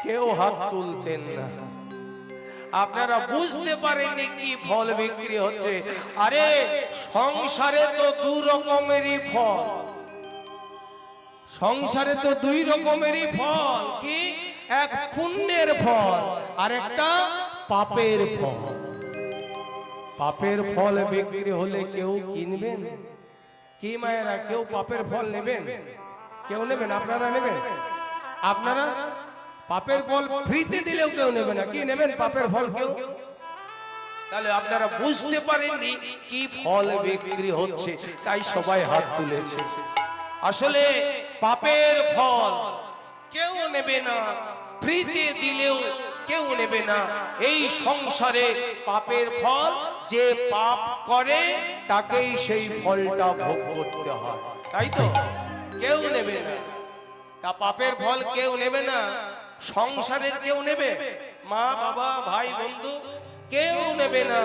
কেউ হাত তুলতেন না। আপনারা বুঝতে পারেননি কি ফল বিক্রি হচ্ছে। আরে সংসারে তো দু রকমেরই ফল, সংসারে তো দুই রকমেরই ফল। কি? এক পুণ্যের ফল আর একটা পাপের ফল। পাপের ফল বিক্রি হলে কেউ কিনবেন কি মায়েরা? কেউ পাপের ফল নেবেন? কেউ নেবেন? আপনারা নেবেন? আপনারা পাপের ফল ফ্রিতে দিলেও কেউ নেবে না। কি নেবেন পাপের ফল কেউ? তাহলে আপনারা বুঝতে পারেননি কি ফল বিক্রি হচ্ছে, তাই সবাই হাত তুলেছে। আসলে পাপের ফল কেউ নেবে না, ফ্রিতে দিলেও কেউ নেবে না। এই সংসারে পাপের ফল যে পাপ করে তাকেই সেই ফলটা ভোগ করতে হয়, তাই তো? কেউ নেবে না। তা পাপের ফল কেউ নেবে না, সংসারের কেউ নেবে? মা বাবা ভাই বন্ধু কেউ নেবে না।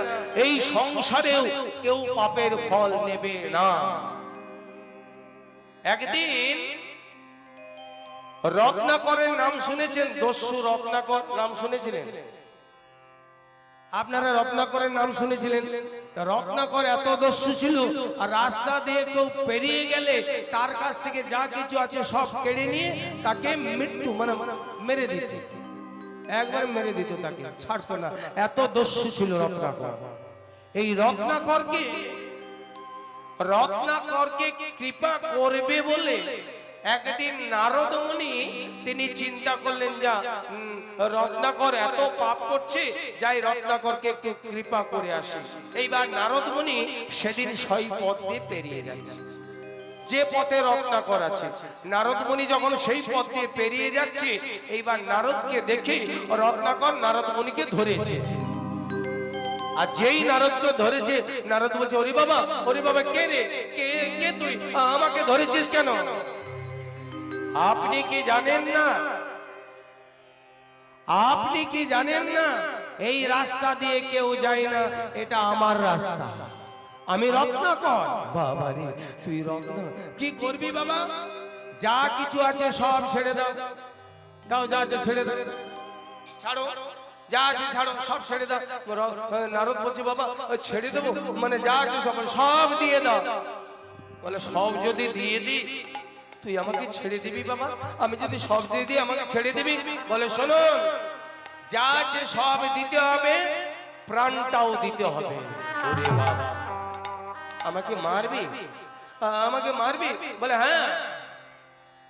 এই সংসারেও কেউ পাপের ফল নেবে না। একদিন রত্নাকরের নাম শুনেছেন? দস্যু রত্নাকর নাম শুনেছিলেন? আপনারা রত্নাকরের নাম শুনেছিলেন? রত্নাকর এত দস্যু ছিল, আর রাস্তা দিয়ে কেউ পেরিয়ে গেলে তার কাছ থেকে যা কিছু আছে সব কেড়ে নিয়ে তাকে মৃত্যু মানে মেরে দিত। একবার মেরে দিত, তাকে ছাড়তো না। এত দস্যু ছিল রত্নাকর। এই রত্নাকরকে কৃপা করবে বলে একদিন নারদ মুনি তিনি চিন্তা করলেন, যা রত্নাকর এত পাপ করছে, যাই রত্নাকরকে একটু কৃপা করে আসে। এইবার নারদ মুনি সেদিন সেই পথ দিয়ে পেরিয়ে যাচ্ছে, যে পথে রত্নাকর আছে। নারদ মুনি যখন সেই পথ দিয়ে পেরিয়ে যাচ্ছে, এইবার নারদকে দেখে রত্নাকর নারদ মুনিকে ধরেছে। আর যেই নারদকে ধরেছে, নারদ বলছে, ওরে বাবা কে রে, কে তুই, আমাকে ধরেছিস কেন? আপনি কি জানেন না? আপনি কি জানেন না এই রাস্তা দিয়ে কেউ যায় না, এটা আমার রাস্তা, আমি রত্নাকর। বাবা রে, তুই রত্ন, কি করবি বাবা? যা কিছু আছে সব ছেড়ে দাও, দাও যা আছে ছেড়ে দাও, ছাড়ো যা আছে ছাড়ো, সব ছেড়ে দাও। নারদ বলছে, বাবা ছেড়ে দেবো মানে যা আছে সব দিয়ে দাও। বলে, সব যদি দিয়ে দিই তুই আমাকে ছেড়ে দিবি বাবা? আমি যদি সব দিয়ে দিই আমাকে ছেড়ে দিবি? বলে, শোনো, যা আছে সব দিতে হবে, প্রাণটাও দিতে হবে। ওরে বাবা, আমাকে মারবি? আমাকে মারবি? বলে, হ্যাঁ,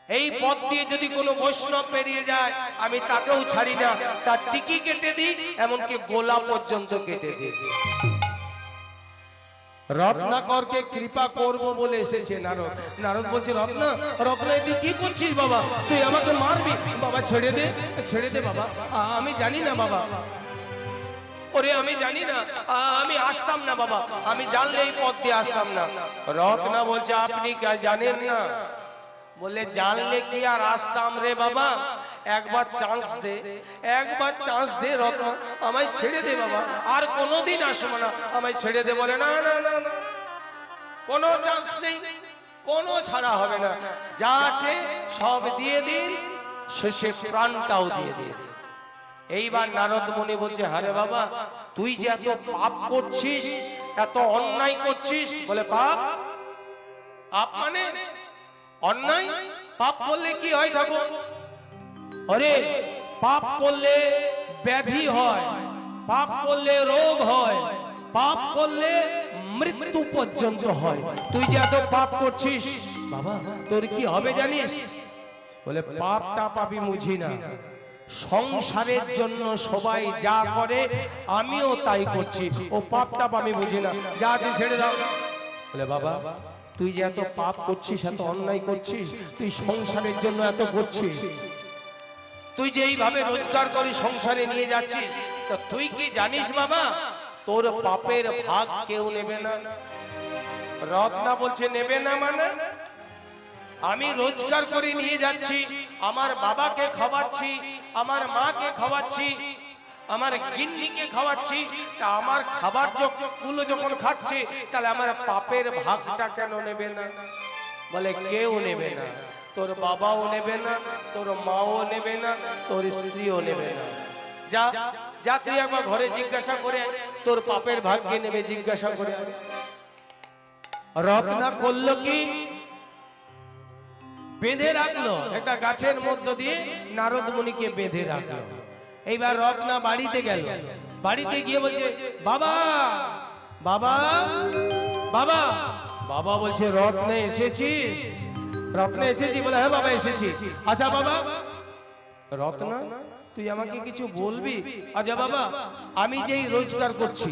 এই পথ দিয়ে যদি কোনো বৈষ্ণব পেরিয়ে যায় আমি তাকেও ছাড়ি না, তার টিকি কেটে দিই, এমনকি গোলা পর্যন্ত কেটে দিই। রত্নাকরকে কৃপা করব বলে এসেছে নারদ। নারদ বলছে, রত্না তুই কি করছিস বাবা? তুই আমাকে মারবি? বাবা ছেড়ে দে, ছেড়ে দে বাবা, আমি জানি না বাবা। ওরে আমি জানি না, আমি আসতাম না বাবা, আমি জানলে এই পথ দিয়ে আসতাম না। রত্না বলছে, আপনি কি জানেন না? বলে, জানলে কি আর আসতাম রে বাবা? একবার চান্স দে, একবার চান্স দে রত্না, আমায় ছেড়ে দে বাবা, আর কোনোদিন আসবো না, আমায় ছেড়ে দে। বলে, না না না না, কোনো চান্স নেই, কোনো ছাড়া হবে না, যা আছে সব দিয়ে দিন, শেষে প্রাণটাও দিয়ে দিন। এইবার নারদ মুনি বলছে, আরে বাবা, তুই যে এত পাপ করছিস, এত অন্যায় করছিস। বলে, পাপ? পাপ মানে অন্যায়? পাপ করলে কি হয় ঠাকুর? আরে পাপ করলে ব্যাধি হয়, পাপ করলে রোগ হয়, পাপ করলে মৃত্যু পর্যন্ত হয়। তুই যে এত পাপ করছিস বাবা, তোর কি হবে জানিস? বলে, পাপটা পাপি বুঝি না, সংসারের জন্য সবাই যা করে আমিও তাই করছি, ও পাপটা আমি বুঝি না, যা আছে ছেড়ে দাও, বলে বাবা তুই যে এত পাপ করছিস, এত অন্যায় করছিস, তুই সংসারের জন্য এত করছিস, তুই যে এইভাবে রোজগার করে সংসারে নিয়ে যাচ্ছিস, তো তুই কি জানিস বাবা তোর পাপের ভাগ কেউ নেবে না? রত্না বলছে নেবে না মানে আমি রোজগার করে নিয়ে যাচ্ছি, আমার বাবাকে খাওয়াচ্ছি, আমার মাকে খাওয়াচ্ছি, আমার গিন্নিকে খাওয়াচ্ছি, তা আমার খাবার গুলো যখন খাচ্ছে তাহলে আমার পাপের ভাগটা কেন নেবে না? বলে কেউ নেবে না, তোর বাবাও নেবে না, তোর মাও নেবে না, তোর স্ত্রীও নেবে না। যা যা তুই একবার ঘরে জিজ্ঞাসা করে তোর পাপের ভাগ কে নেবে, জিজ্ঞাসা করে। রত্না করলো কি, বেঁধে রাখলো একটা গাছের মধ্য দিয়ে, নারদ মুনিকে বেঁধে রাখলো। এইবার রত্না বাড়িতে গেল, বাড়িতে গিয়ে বলছে বাবা বাবা বাবা। বাবা বলছে রত্নে এসেছিস? রত্নে এসেছি? বলে হ্যাঁ বাবা এসেছি। আচ্ছা বাবা রত্না তুই আমাকে কিছু বলবি? আচ্ছা বাবা আমি যেই রোজগার করছি,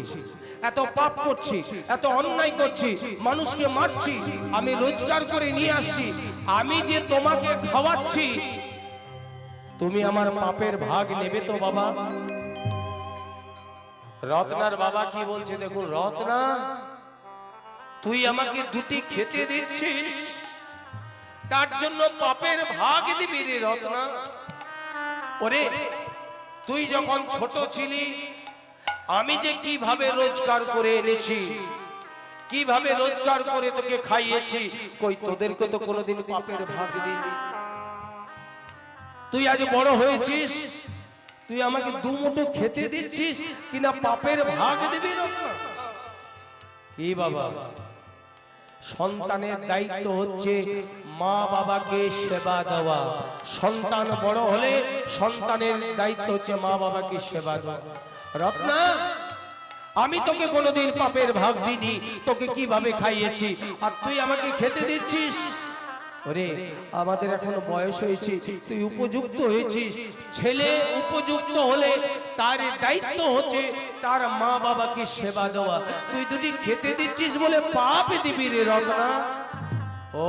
এত পাপ করছি, এত অন্যায় করছি, মানুষকে মারছি, আমি রোজগার করে নিয়ে আসছি, আমি যে তোমাকে খাওয়াচ্ছি, তুমি আমার পাপের ভাগ নেবে তো বাবা? রত্নার বাবা কি বলছে দেখুন, রত্না তুই আমাকে দুটি খেতে দিচ্ছিস, তার জন্য পাপের ভাগ দিবি রে রত্না? ওরে তুই যখন ছোট ছিলি আমি যে কিভাবে রোজগার করে এনেছি, কিভাবে রোজগার করে তোকে খাইয়েছি, কই তোদেরকে তো কোনোদিন পাপের ভাগ দিইনি। তুই আজ বড় হয়েছিস, তুই আমাকে দুমুঠো খেতে দিচ্ছিস কিনা পাপের ভাগ দিবি রত্না? কি বাবা, সন্তানের দায়িত্ব হচ্ছে মা বাবাকে সেবা দেওয়া। সন্তান বড় হলে সন্তানের দায়িত্ব হচ্ছে মা বাবাকে সেবা দেওয়া। রত্না আমি তোকে কোনোদিন পাপের ভাগ দিইনি, তোকে কিভাবে খাইয়েছি আর তুই আমাকে খেতে দিচ্ছিস? ওরে আমাদের এখন বয়স হয়েছে, তুই উপযুক্ত হয়েছিস, ছেলে উপযুক্ত হলে তার দায়িত্ব হচ্ছে তার মা বাবাকে সেবা দেওয়া। তুই দুটি খেতে দিচ্ছিস বলে পাপ দিবি রে রত্না? ও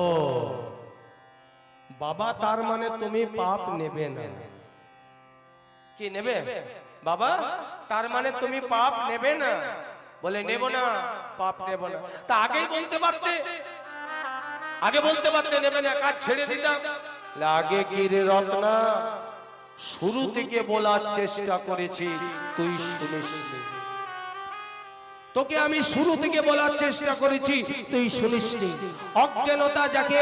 বাবা তার মানে তুমি পাপ নেবে না? কি নেবে বাবা? তার মানে তুমি পাপ নেবে না? বলে নেব না, পাপ নেব না। তা আগেই বলতে পারতে, আগে বলতে পারতে নেবে না, কাজ ছেড়ে দিতাম। আগে কি রে রত্না, শুরু থেকে বলার চেষ্টা করেছি তুই শুনিস, তোকে আমি শুরু থেকে বলার চেষ্টা করেছি তুই শুনিসনি। অজ্ঞানতা যাকে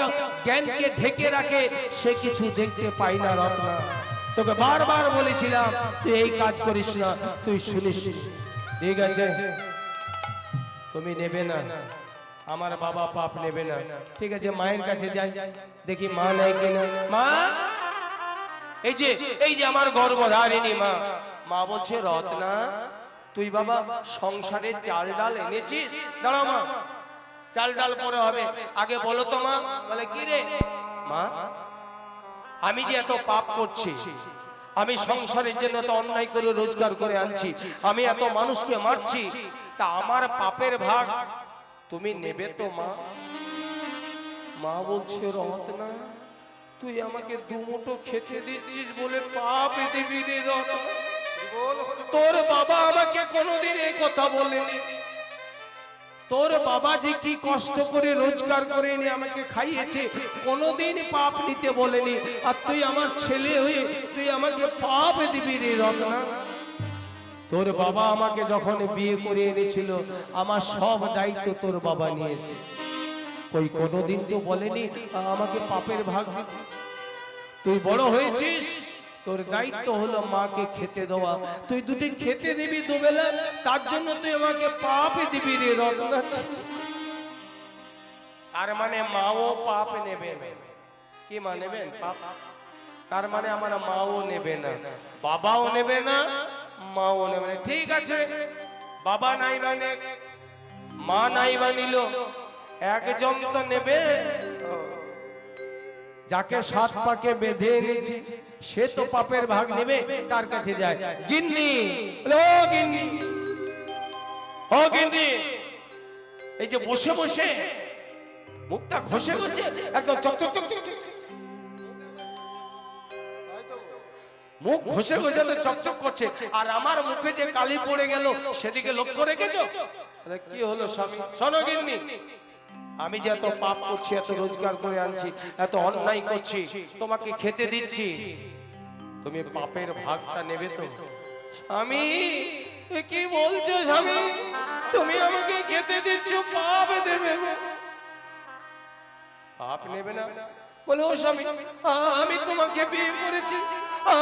জ্ঞানকে ঢেকে রাখে সে কিছু দেখতে পাই না রত্না। তোকে বারবার বলেছিলাম তুই এই কাজ করিস না, তুই শুনিস। ঠিক আছে তুমি নেবে না, আমার বাবা পাপ নেবে না, ঠিক আছে মায়ের কাছে যাই, দেখি মা নেয় কিনা। মা এই যে আমার গর্ভধারিণী মা। মা বলছে রত্না তুই বাবা সংসারে চাল ডাল এনেছিস? দাঁড়াও মা, চাল ডাল পরে হবে, আগে বলো তো মা। বলে কি রে মা, আমি যে এত পাপ করছি, আমি সংসারের জন্য তো অন্যায় করে রোজগার করে আনছি, আমি এত মানুষকে মারছি, তা আমার পাপের ভাগ তুমি নেবে তো মা? মা বলছে রত্না তুই আমাকে দুমুঠো খেতে দিচ্ছিস বলে পাপ দিবি রে রত্না? তোর বাবা আমাকে কোনোদিন এই কথা বলেনি। তোর বাবা যে কি কষ্ট করে রোজগার করে এনে আমাকে খাইয়েছে, কোনোদিন পাপ নিতে বলেনি। আর তুই আমার ছেলে হয়ে তুই আমাকে পাপ দিবি রে রত্না? তোর বাবা আমাকে যখন বিয়ে করে এনেছিল আমার সব দায়িত্ব তোর বাবা নিয়েছে, কই কোনোদিন তো বলেনি আমাকে পাপের ভাগ দিবি। তুই বড় হয়েছিস, তোর দায়িত্ব হলো মাকে খেতে দেওয়া, তুই দুটি খেতে দিবি দুবেলা, তার জন্য তুই আমাকে পাপ দিবি রে রত্না? তার মানে মাও পাপ নেবে? কি মা নেবেন পাপ? তার মানে আমার মাও নেবে না, বাবাও নেবে না, মাও নেবে না। ঠিক আছে বাবা নাই মানে মা নাই বানিল, একজন তো নেবে। যাকে সাত পাকে বেঁধে এনেছি সে তো পাপের ভাগ নেবে, তার কাছে যায়। গিন্নি, ও গিন্নি, ও গিন্নি, এই যে বসে বসে মুখটা ঘষে ঘষে একদম চক চক চক চক চক। মুখ ঘষে ঘষে তো চকচক করছে, আর আমার মুখে যে কালি পড়ে গেল সেদিকে লক্ষ্য রেখেছো? আরে কি হলো স্বামী? শোনো গিন্নি, আমি যে এত পাপ করছি, এত রোজগার করে আনছি, এত অন্যায় করছি, তোমাকে খেতে দিচ্ছি, তুমি পাপের ভাগটা নেবে তো? স্বামী এ কি বলছো স্বামী? তুমি আমাকে খেতে দিচ্ছ, পাপ দেবে? পাপ নেবে না? বলে ও স্বামী, আমি তোমাকে বিয়ে করেছি,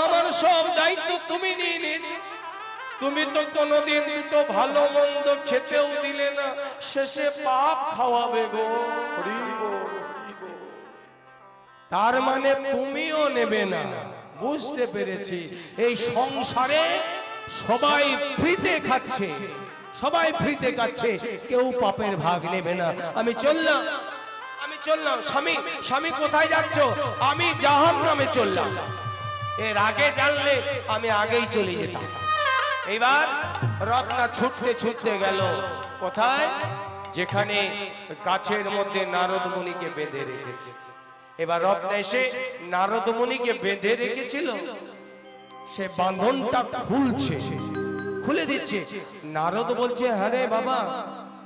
আমার সব দায়িত্ব তুমি নিয়ে নিয়েছো, তুমি তো কোনোদিন দুটো ভালো মন্দ খেতেও দিলে না, শেষে পাপ খাওয়াবে গো। তার মানে তুমিও নেবে না? বুঝতে পেরেছি, এই সংসারে সবাই ফ্রিতে খাচ্ছে, সবাই ফ্রিতে খাচ্ছে, কেউ পাপের ভাগ নেবে না। আমি চললাম, আমি চললাম। স্বামী, স্বামী কোথায় যাচ্ছ? আমি জাহান্নামে চললাম। এর আগে জানলে আমি আগেই চলে যেতাম। এইবার রত্না ছুটতে ছুটতে গেল কোথায়? যেখানে গাছের মধ্যে নারদ মুনিকে বেঁধে রেখেছে। এবার রত্না এসে নারদ মুনিকে বেঁধে রেখেছিল, সে বাঁধনটা খুলছে, খুলে দিচ্ছে। নারদ বলছে, হ্যাঁ রে বাবা,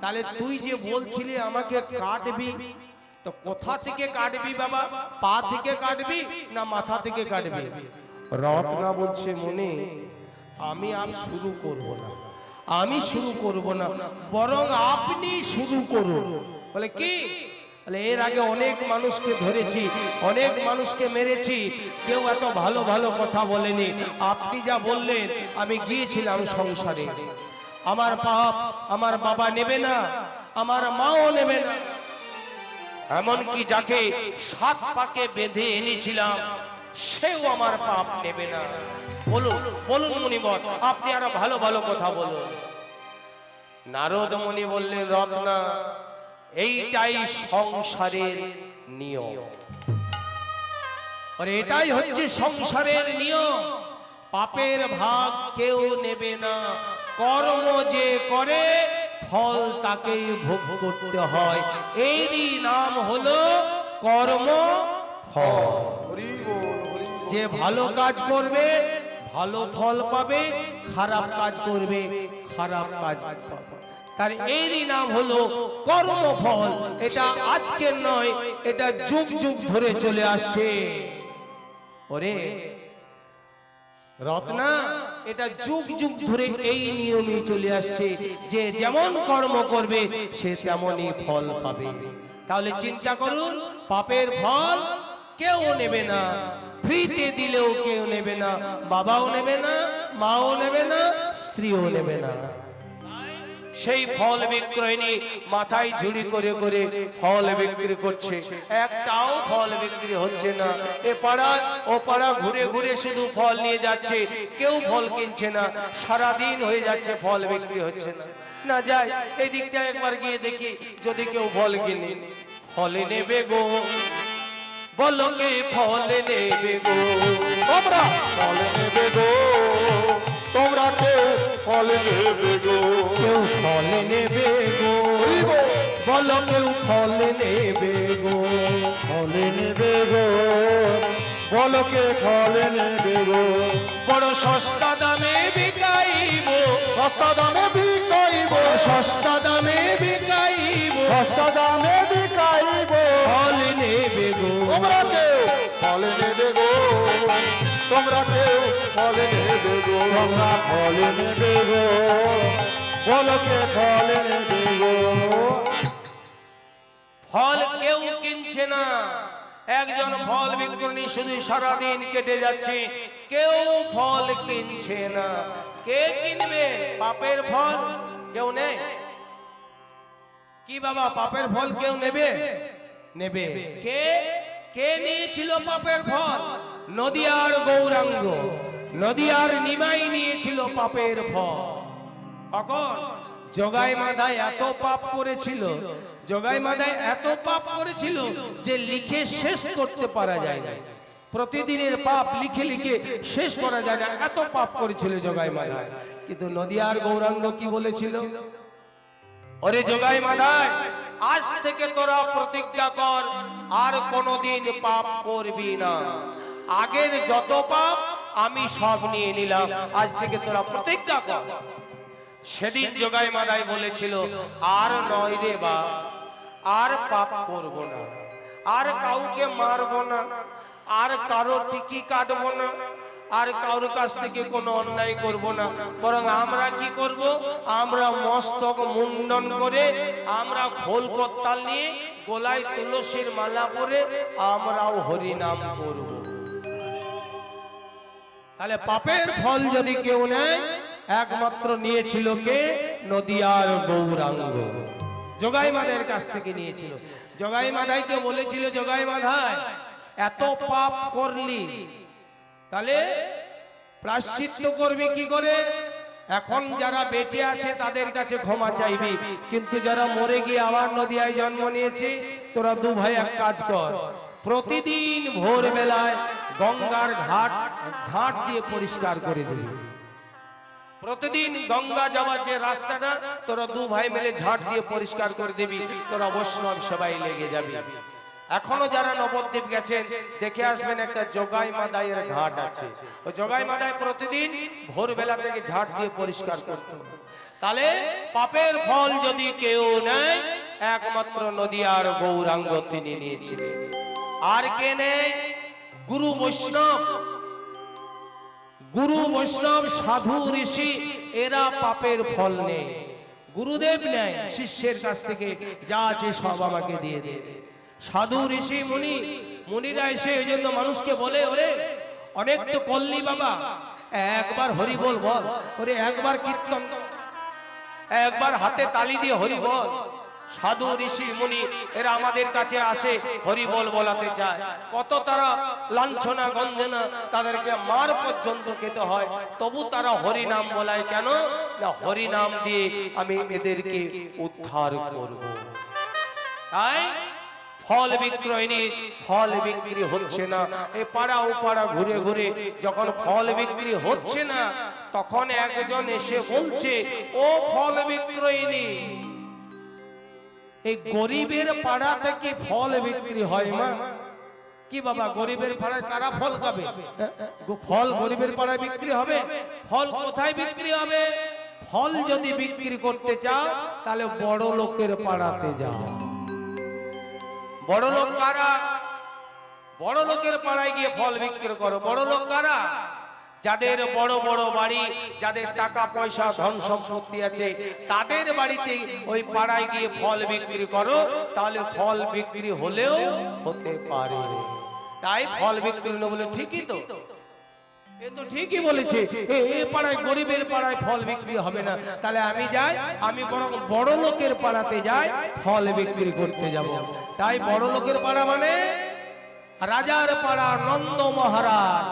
তাহলে তুই যে বলছিলি আমাকে কাটবি, তো কোথা থেকে কাটবি বাবা? পা থেকে কাটবি না মাথা থেকে কাটবি? রত্না বলছে, মনে আমি আর শুরু করব না, আমি শুরু করব না, বরং আপনি শুরু করুন। বলে কি? বলে এর আগে অনেক মানুষকে ধরেছি, অনেক মানুষকে মেরেছি, কেউ এত ভালো ভালো কথা বলেনি। আপনি যা বললেন, আমি গিয়েছিলাম সংসারে, আমার পাপ আমার বাবা নেবে না, আমার মাও নেবে না, এমনকি যাকে 7 পাকে বেঁধে এনেছিলাম সেও আমার পাপ নেবে না। বলুন বলুন মুনিবর, আপনি আরো ভালো ভালো কথা বলুন। নারদ মুনি বললেন, রত্না, এইটাই সংসারের নিয়ম, আর এটাই হচ্ছে সংসারের নিয়ম। পাপের ভাগ কেউ নেবে না, কর্ম যে করে ফল তাকেই ভোগ করতে হয়, এরই নাম হলো কর্ম ফল। যে ভালো কাজ করবে ভালো ফল পাবে, খারাপ কাজ করবে খারাপ কাজ পাবে, তার এরই নাম হলো কর্মফল। এটা আজকের নয়, এটা যুগ যুগ ধরে চলে আসছে। ওরে রত্না, এটা যুগ যুগ ধরে এই নিয়মই চলে আসছে, যে যেমন কর্ম করবে সে তেমনই ফল পাবে। তাহলে চিন্তা করুন, পাপের ফল কেউ নেবে না, ফ্রিতে দিলেও কেউ নেবে না, বাবাও নেবে না, মাও নেবে না, স্ত্রীও নেবে না। সেই ফল বিক্রয় নিয়ে মাথায় ঝুড়ি করে করে ফল বিক্রি করছে, একটাও ফল বিক্রি হচ্ছে না। এ পাড়া ও পাড়া ঘুরে ঘুরে শুধু ফল নিয়ে যাচ্ছে, কেউ ফল কিনছে না, সারাদিন হয়ে যাচ্ছে ফল বিক্রি হচ্ছে না। না যায় এই দিকটা একবার গিয়ে দেখি যদি কেউ ফল কিনে। ফলে নেবে গো, বলো কে ফল নেবে গো? তোমরা ফল নেবে গো, তোমরা কেউ ফল নেবে গো, কেউ ফল নেবে গো, বলো কেউ ফল নেবে গো? ফল নেবে গো, বলো কে ফল নেবে গো? বড় সস্তা দামে বিকাইব, সস্তা দামে বিকাইব, সস্তা দামে বিকাইব, সস্তা দামে বিকাইব, ফল নেবে গো। তোমরা কেউ ফল নেবে গো, তোমরা কেউ ফল নেবে গো, তোমরা ফল নেবে গো, বলো কে ফল নেবে গো? ফল কেউ কিনছে না, একজন ফল বিক্রেতা শুধু সারাদিন কেটে যাচ্ছে, কেউ ফল কিনছে না। কে কিনবে পাপের ফল? কেউ নেই। কি বাবা, পাপের ফল কেউ নেবে? নেবে। কে কে নিয়েছিল পাপের ফল? নদিয়ার গৌরাঙ্গ, নদিয়ার নিমাই নিয়েছিল পাপের ফল। কখন? জগাই মাধায় এত পাপ করেছিল, জগাই মাধায় এত পাপ করেছিল যে লিখে শেষ করতে পারা যায় না। প্রতিদিনের পাপ লিখে লিখে শেষ করা যায় না, এত পাপ করেছিল জগাই মাধায়। কিন্তু নদিয়ার গৌরাঙ্গ কি বলেছিল? ওরে জগাই মাদাই, আজ থেকে তোরা প্রতিজ্ঞা কর আর কোনোদিন পাপ করবি না। আগের যত পাপ আমি সব নিয়ে নিলাম, আজ থেকে তোরা প্রতিজ্ঞা কর। সেদিন জগাই মাদাই বলেছিল, আর নয় রে বা, আর পাপ করব না, আর কাউকে মারবো না, আর কারো টিকি কাটবো না, আর কারোর কাছ থেকে কোনো অন্যায় করব না। বরং আমরা কি করব, আমরা মস্তক মুন্ডন করে, আমরা খোল করতাল নিয়ে, গলায় তুলসীর মালা পরে আমরাও হরি নাম করব। তাহলে পাপের ফল যদি কেউ নেয়, একমাত্র নিয়েছিল কে? নদিয়ার গৌরাঙ্গ জগাই মাদাইয়ের কাছ থেকে নিয়েছিল। জগাই মাদাইকে বলেছিল, জগাই মাদাই এত পাপ করলি, তাহলে প্রায়শ্চিত্ত করবি কি করে? এখন যারা বেঁচে আছে তাদের কাছে ক্ষমা চাইবি, কিন্তু যারা মরে গিয়ে আবার নদিয়ায় জন্ম নিয়েছে, তোরা দু ভাই এক কাজ কর, প্রতিদিন ভোরবেলায় গঙ্গার ঘাট দিয়ে পরিষ্কার করে দিবি। প্রতিদিন গঙ্গা যাওয়ার যে রাস্তাটা, তোরা দু ভাই মিলে ঝাড় দিয়ে পরিষ্কার করে দিবি, তোরা বৈষ্ণব সবাই লেগে যাবি। এখনো যারা নবদ্বীপ গেছেন দেখে আসবেন, একটা জগাই মাদাইয়ের ঘাট আছে। ওই জগাই মাদাই প্রতিদিন ভোরবেলা থেকে ঝাড় দিয়ে পরিষ্কার করত। তাহলে পাপের ফল যদি কেউ নেয়, একমাত্র নদিয়ার গৌরাঙ্গ তিনি নিয়েছিলেন। আর কে নেই? গুরু বৈষ্ণব। গুরু বৈষ্ণব সাধু ঋষি এরা পাপের ফল নেই, গুরুদেব নেয় শিষ্যের কাছ থেকে, যা আছে সব আমাকে দিয়ে দে। সাধু ঋষি মুনিরা এসে এই জন্য মানুষকে বলে, ওরে অনেক তো করলি বাবা, একবার হরি বল বল, ওরে একবার কীর্তন, একবার হাতে তালি দিয়ে হরি বল। সাধু ঋষি মুনি এরা আমাদের কাছে আসে, হরি বল বলাতে চায়। কত তারা লাঞ্ছনা গঞ্জনা, তাদেরকে মার পর্যন্ত খেতে হয়, তবু তারা হরি নাম বলায়। কেন না? হরি নাম দিয়ে আমি এদেরকে উদ্ধার করব। তাই ফল বিক্রয়নী, ফল বিক্রি হচ্ছে না। এই পাড়া ও পাড়া ঘুরে ঘুরে যখন ফল বিক্রি হচ্ছে না, তখন একজন এসে বলছে, ও ফল বিক্রয়নী, এই গরিবের পাড়া থেকে ফল বিক্রি হয় মা? কি বাবা, গরিবের পাড়ায় কারা ফল খাবে? ফল গরিবের পাড়ায় বিক্রি হবে? ফল কোথায় বিক্রি হবে? ফল যদি বিক্রি করতে চাও, তাহলে বড় লোকের পাড়াতে যাও। বড় লোক কারা? বড় লোকের পাড়ায় গিয়ে ফল বিক্রি করো। বড় লোক কারা? যাদের বড় বড় বাড়ি, যাদের টাকা পয়সা ধন সম্পত্তি আছে, তাদের বাড়িতে ওই পাড়ায় গিয়ে ফল বিক্রি করো, তাহলে ফল বিক্রি হলেও হতে পারে। তাই ফল বিক্রি না বলে ঠিকই তো, এ তো ঠিকই বলেছে, এ পাড়ায় গরিবের পাড়ায় ফল বিক্রি হবে না। তাহলে আমি যাই, আমি বরং বড় লোকের পাড়াতে যাই, ফল বিক্রি করতে যাব। তাই বড় লোকের পাড়া মানে রাজার পাড়া, নন্দ মহারাজ,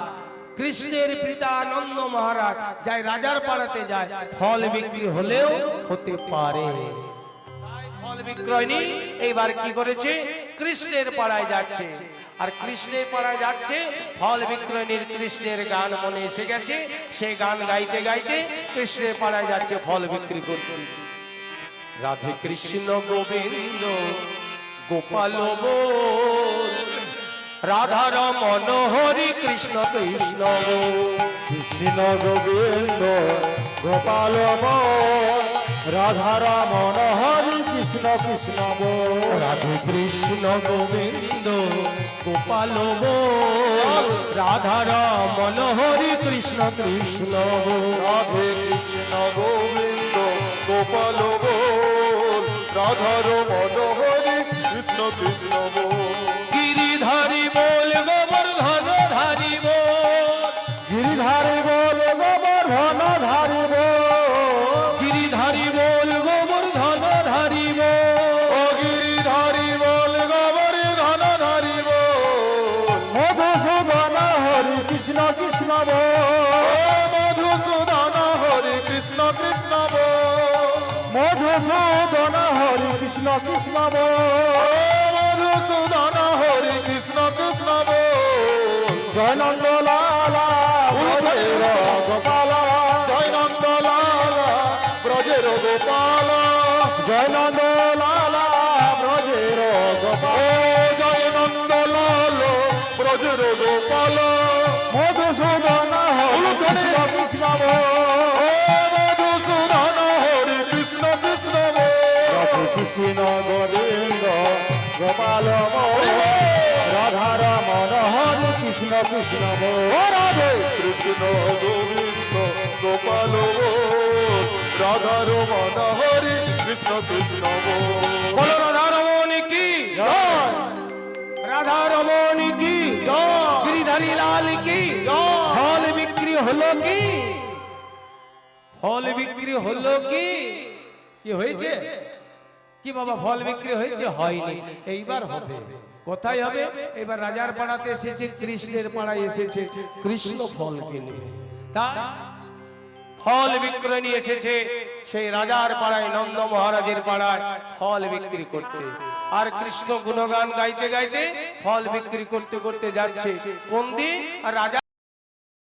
কৃষ্ণের পিতা নন্দ মহারাজ যাই রাজার পাড়াতে যায়, ফল বিক্রি হলেও হতে পারে। ফল বিক্রয়নী এইবার কি করেছে? কৃষ্ণের পাড়ায় যাচ্ছে। আর কৃষ্ণের পাড়ায় যাচ্ছে, ফল বিক্রয়নীর কৃষ্ণের গান মনে এসে গেছে। সেই গান গাইতে গাইতে কৃষ্ণের পাড়ায় যাচ্ছে ফল বিক্রি করতে। রাধে কৃষ্ণ গোবিন্দ গোপাল বল, রাধা রমন হরি কৃষ্ণ কৃষ্ণ বল। কৃষ্ণ গোবিন্দ গোপাল বল, রাধা রমন হরি কৃষ্ণ কৃষ্ণ বল। রাধে কৃষ্ণ গোবিন্দ গোপাল বল, রাধা রমন হরি কৃষ্ণ কৃষ্ণ বল। রাধে কৃষ্ণ গোবিন্দ গোপাল বল, রাধা রমন হরি কৃষ্ণ কৃষ্ণ বল। গিরিধারী বল গোবর্ধন ধারী বল, গিরিধারী বল গোবর্ধন ধারী বল, গিরিধারী বল গোবর্ধন ধারী বল। ও গিরিধারী বল গোবর্ধন ধারী বল। মধুসূদন হরি কৃষ্ণ কৃষ্ণ বল, মধুসূদন হরি কৃষ্ণ কৃষ্ণ বল। মধুসূদন হরি কৃষ্ণ কৃষ্ণ বল, মধুসূদন হরি কৃষ্ণ কৃষ্ণ বল। জয় নন্দ লালা ব্রজের গোপাল, জয় নন্দ লালা ব্রজের গোপাল, জয় নন্দ লালা ব্রজের গোপাল জয় নন্দ লাল ব্রজের গোপাল মধুসূদন হরি কৃষ্ণ কৃষ্ণ মধুসূদন হরি কৃষ্ণ কৃষ্ণ কৃষ্ণ গোবিন্দ গোপাল রাধা রমন হরি কৃষ্ণ কৃষ্ণ রাধে কৃষ্ণ গোবিন্দ গোপাল রাধা রমন হরি কৃষ্ণ কৃষ্ণ বলো রাধা রমন কি রাধা রমন কি গিরিধারী লাল কি ফল বিক্রি হলো কি ফল বিক্রি হলো কি কি হয়েছে কি বাবা ফল বিক্রি হয়েছে হয়নি এইবার হবে কোথায় হবে এবার রাজার পাড়াতে এসেছে কৃষ্ণের পাড়ায় এসেছে কৃষ্ণ ফল কিনে তা ফল বিক্রয় নিয়ে এসেছে সেই রাজার পাড়ায় নন্দ মহারাজের পাড়ায় ফল বিক্রি করতে আর কৃষ্ণ গুণগান গাইতে গাইতে ফল বিক্রি করতে করতে যাচ্ছে কোন দিন আর রাজা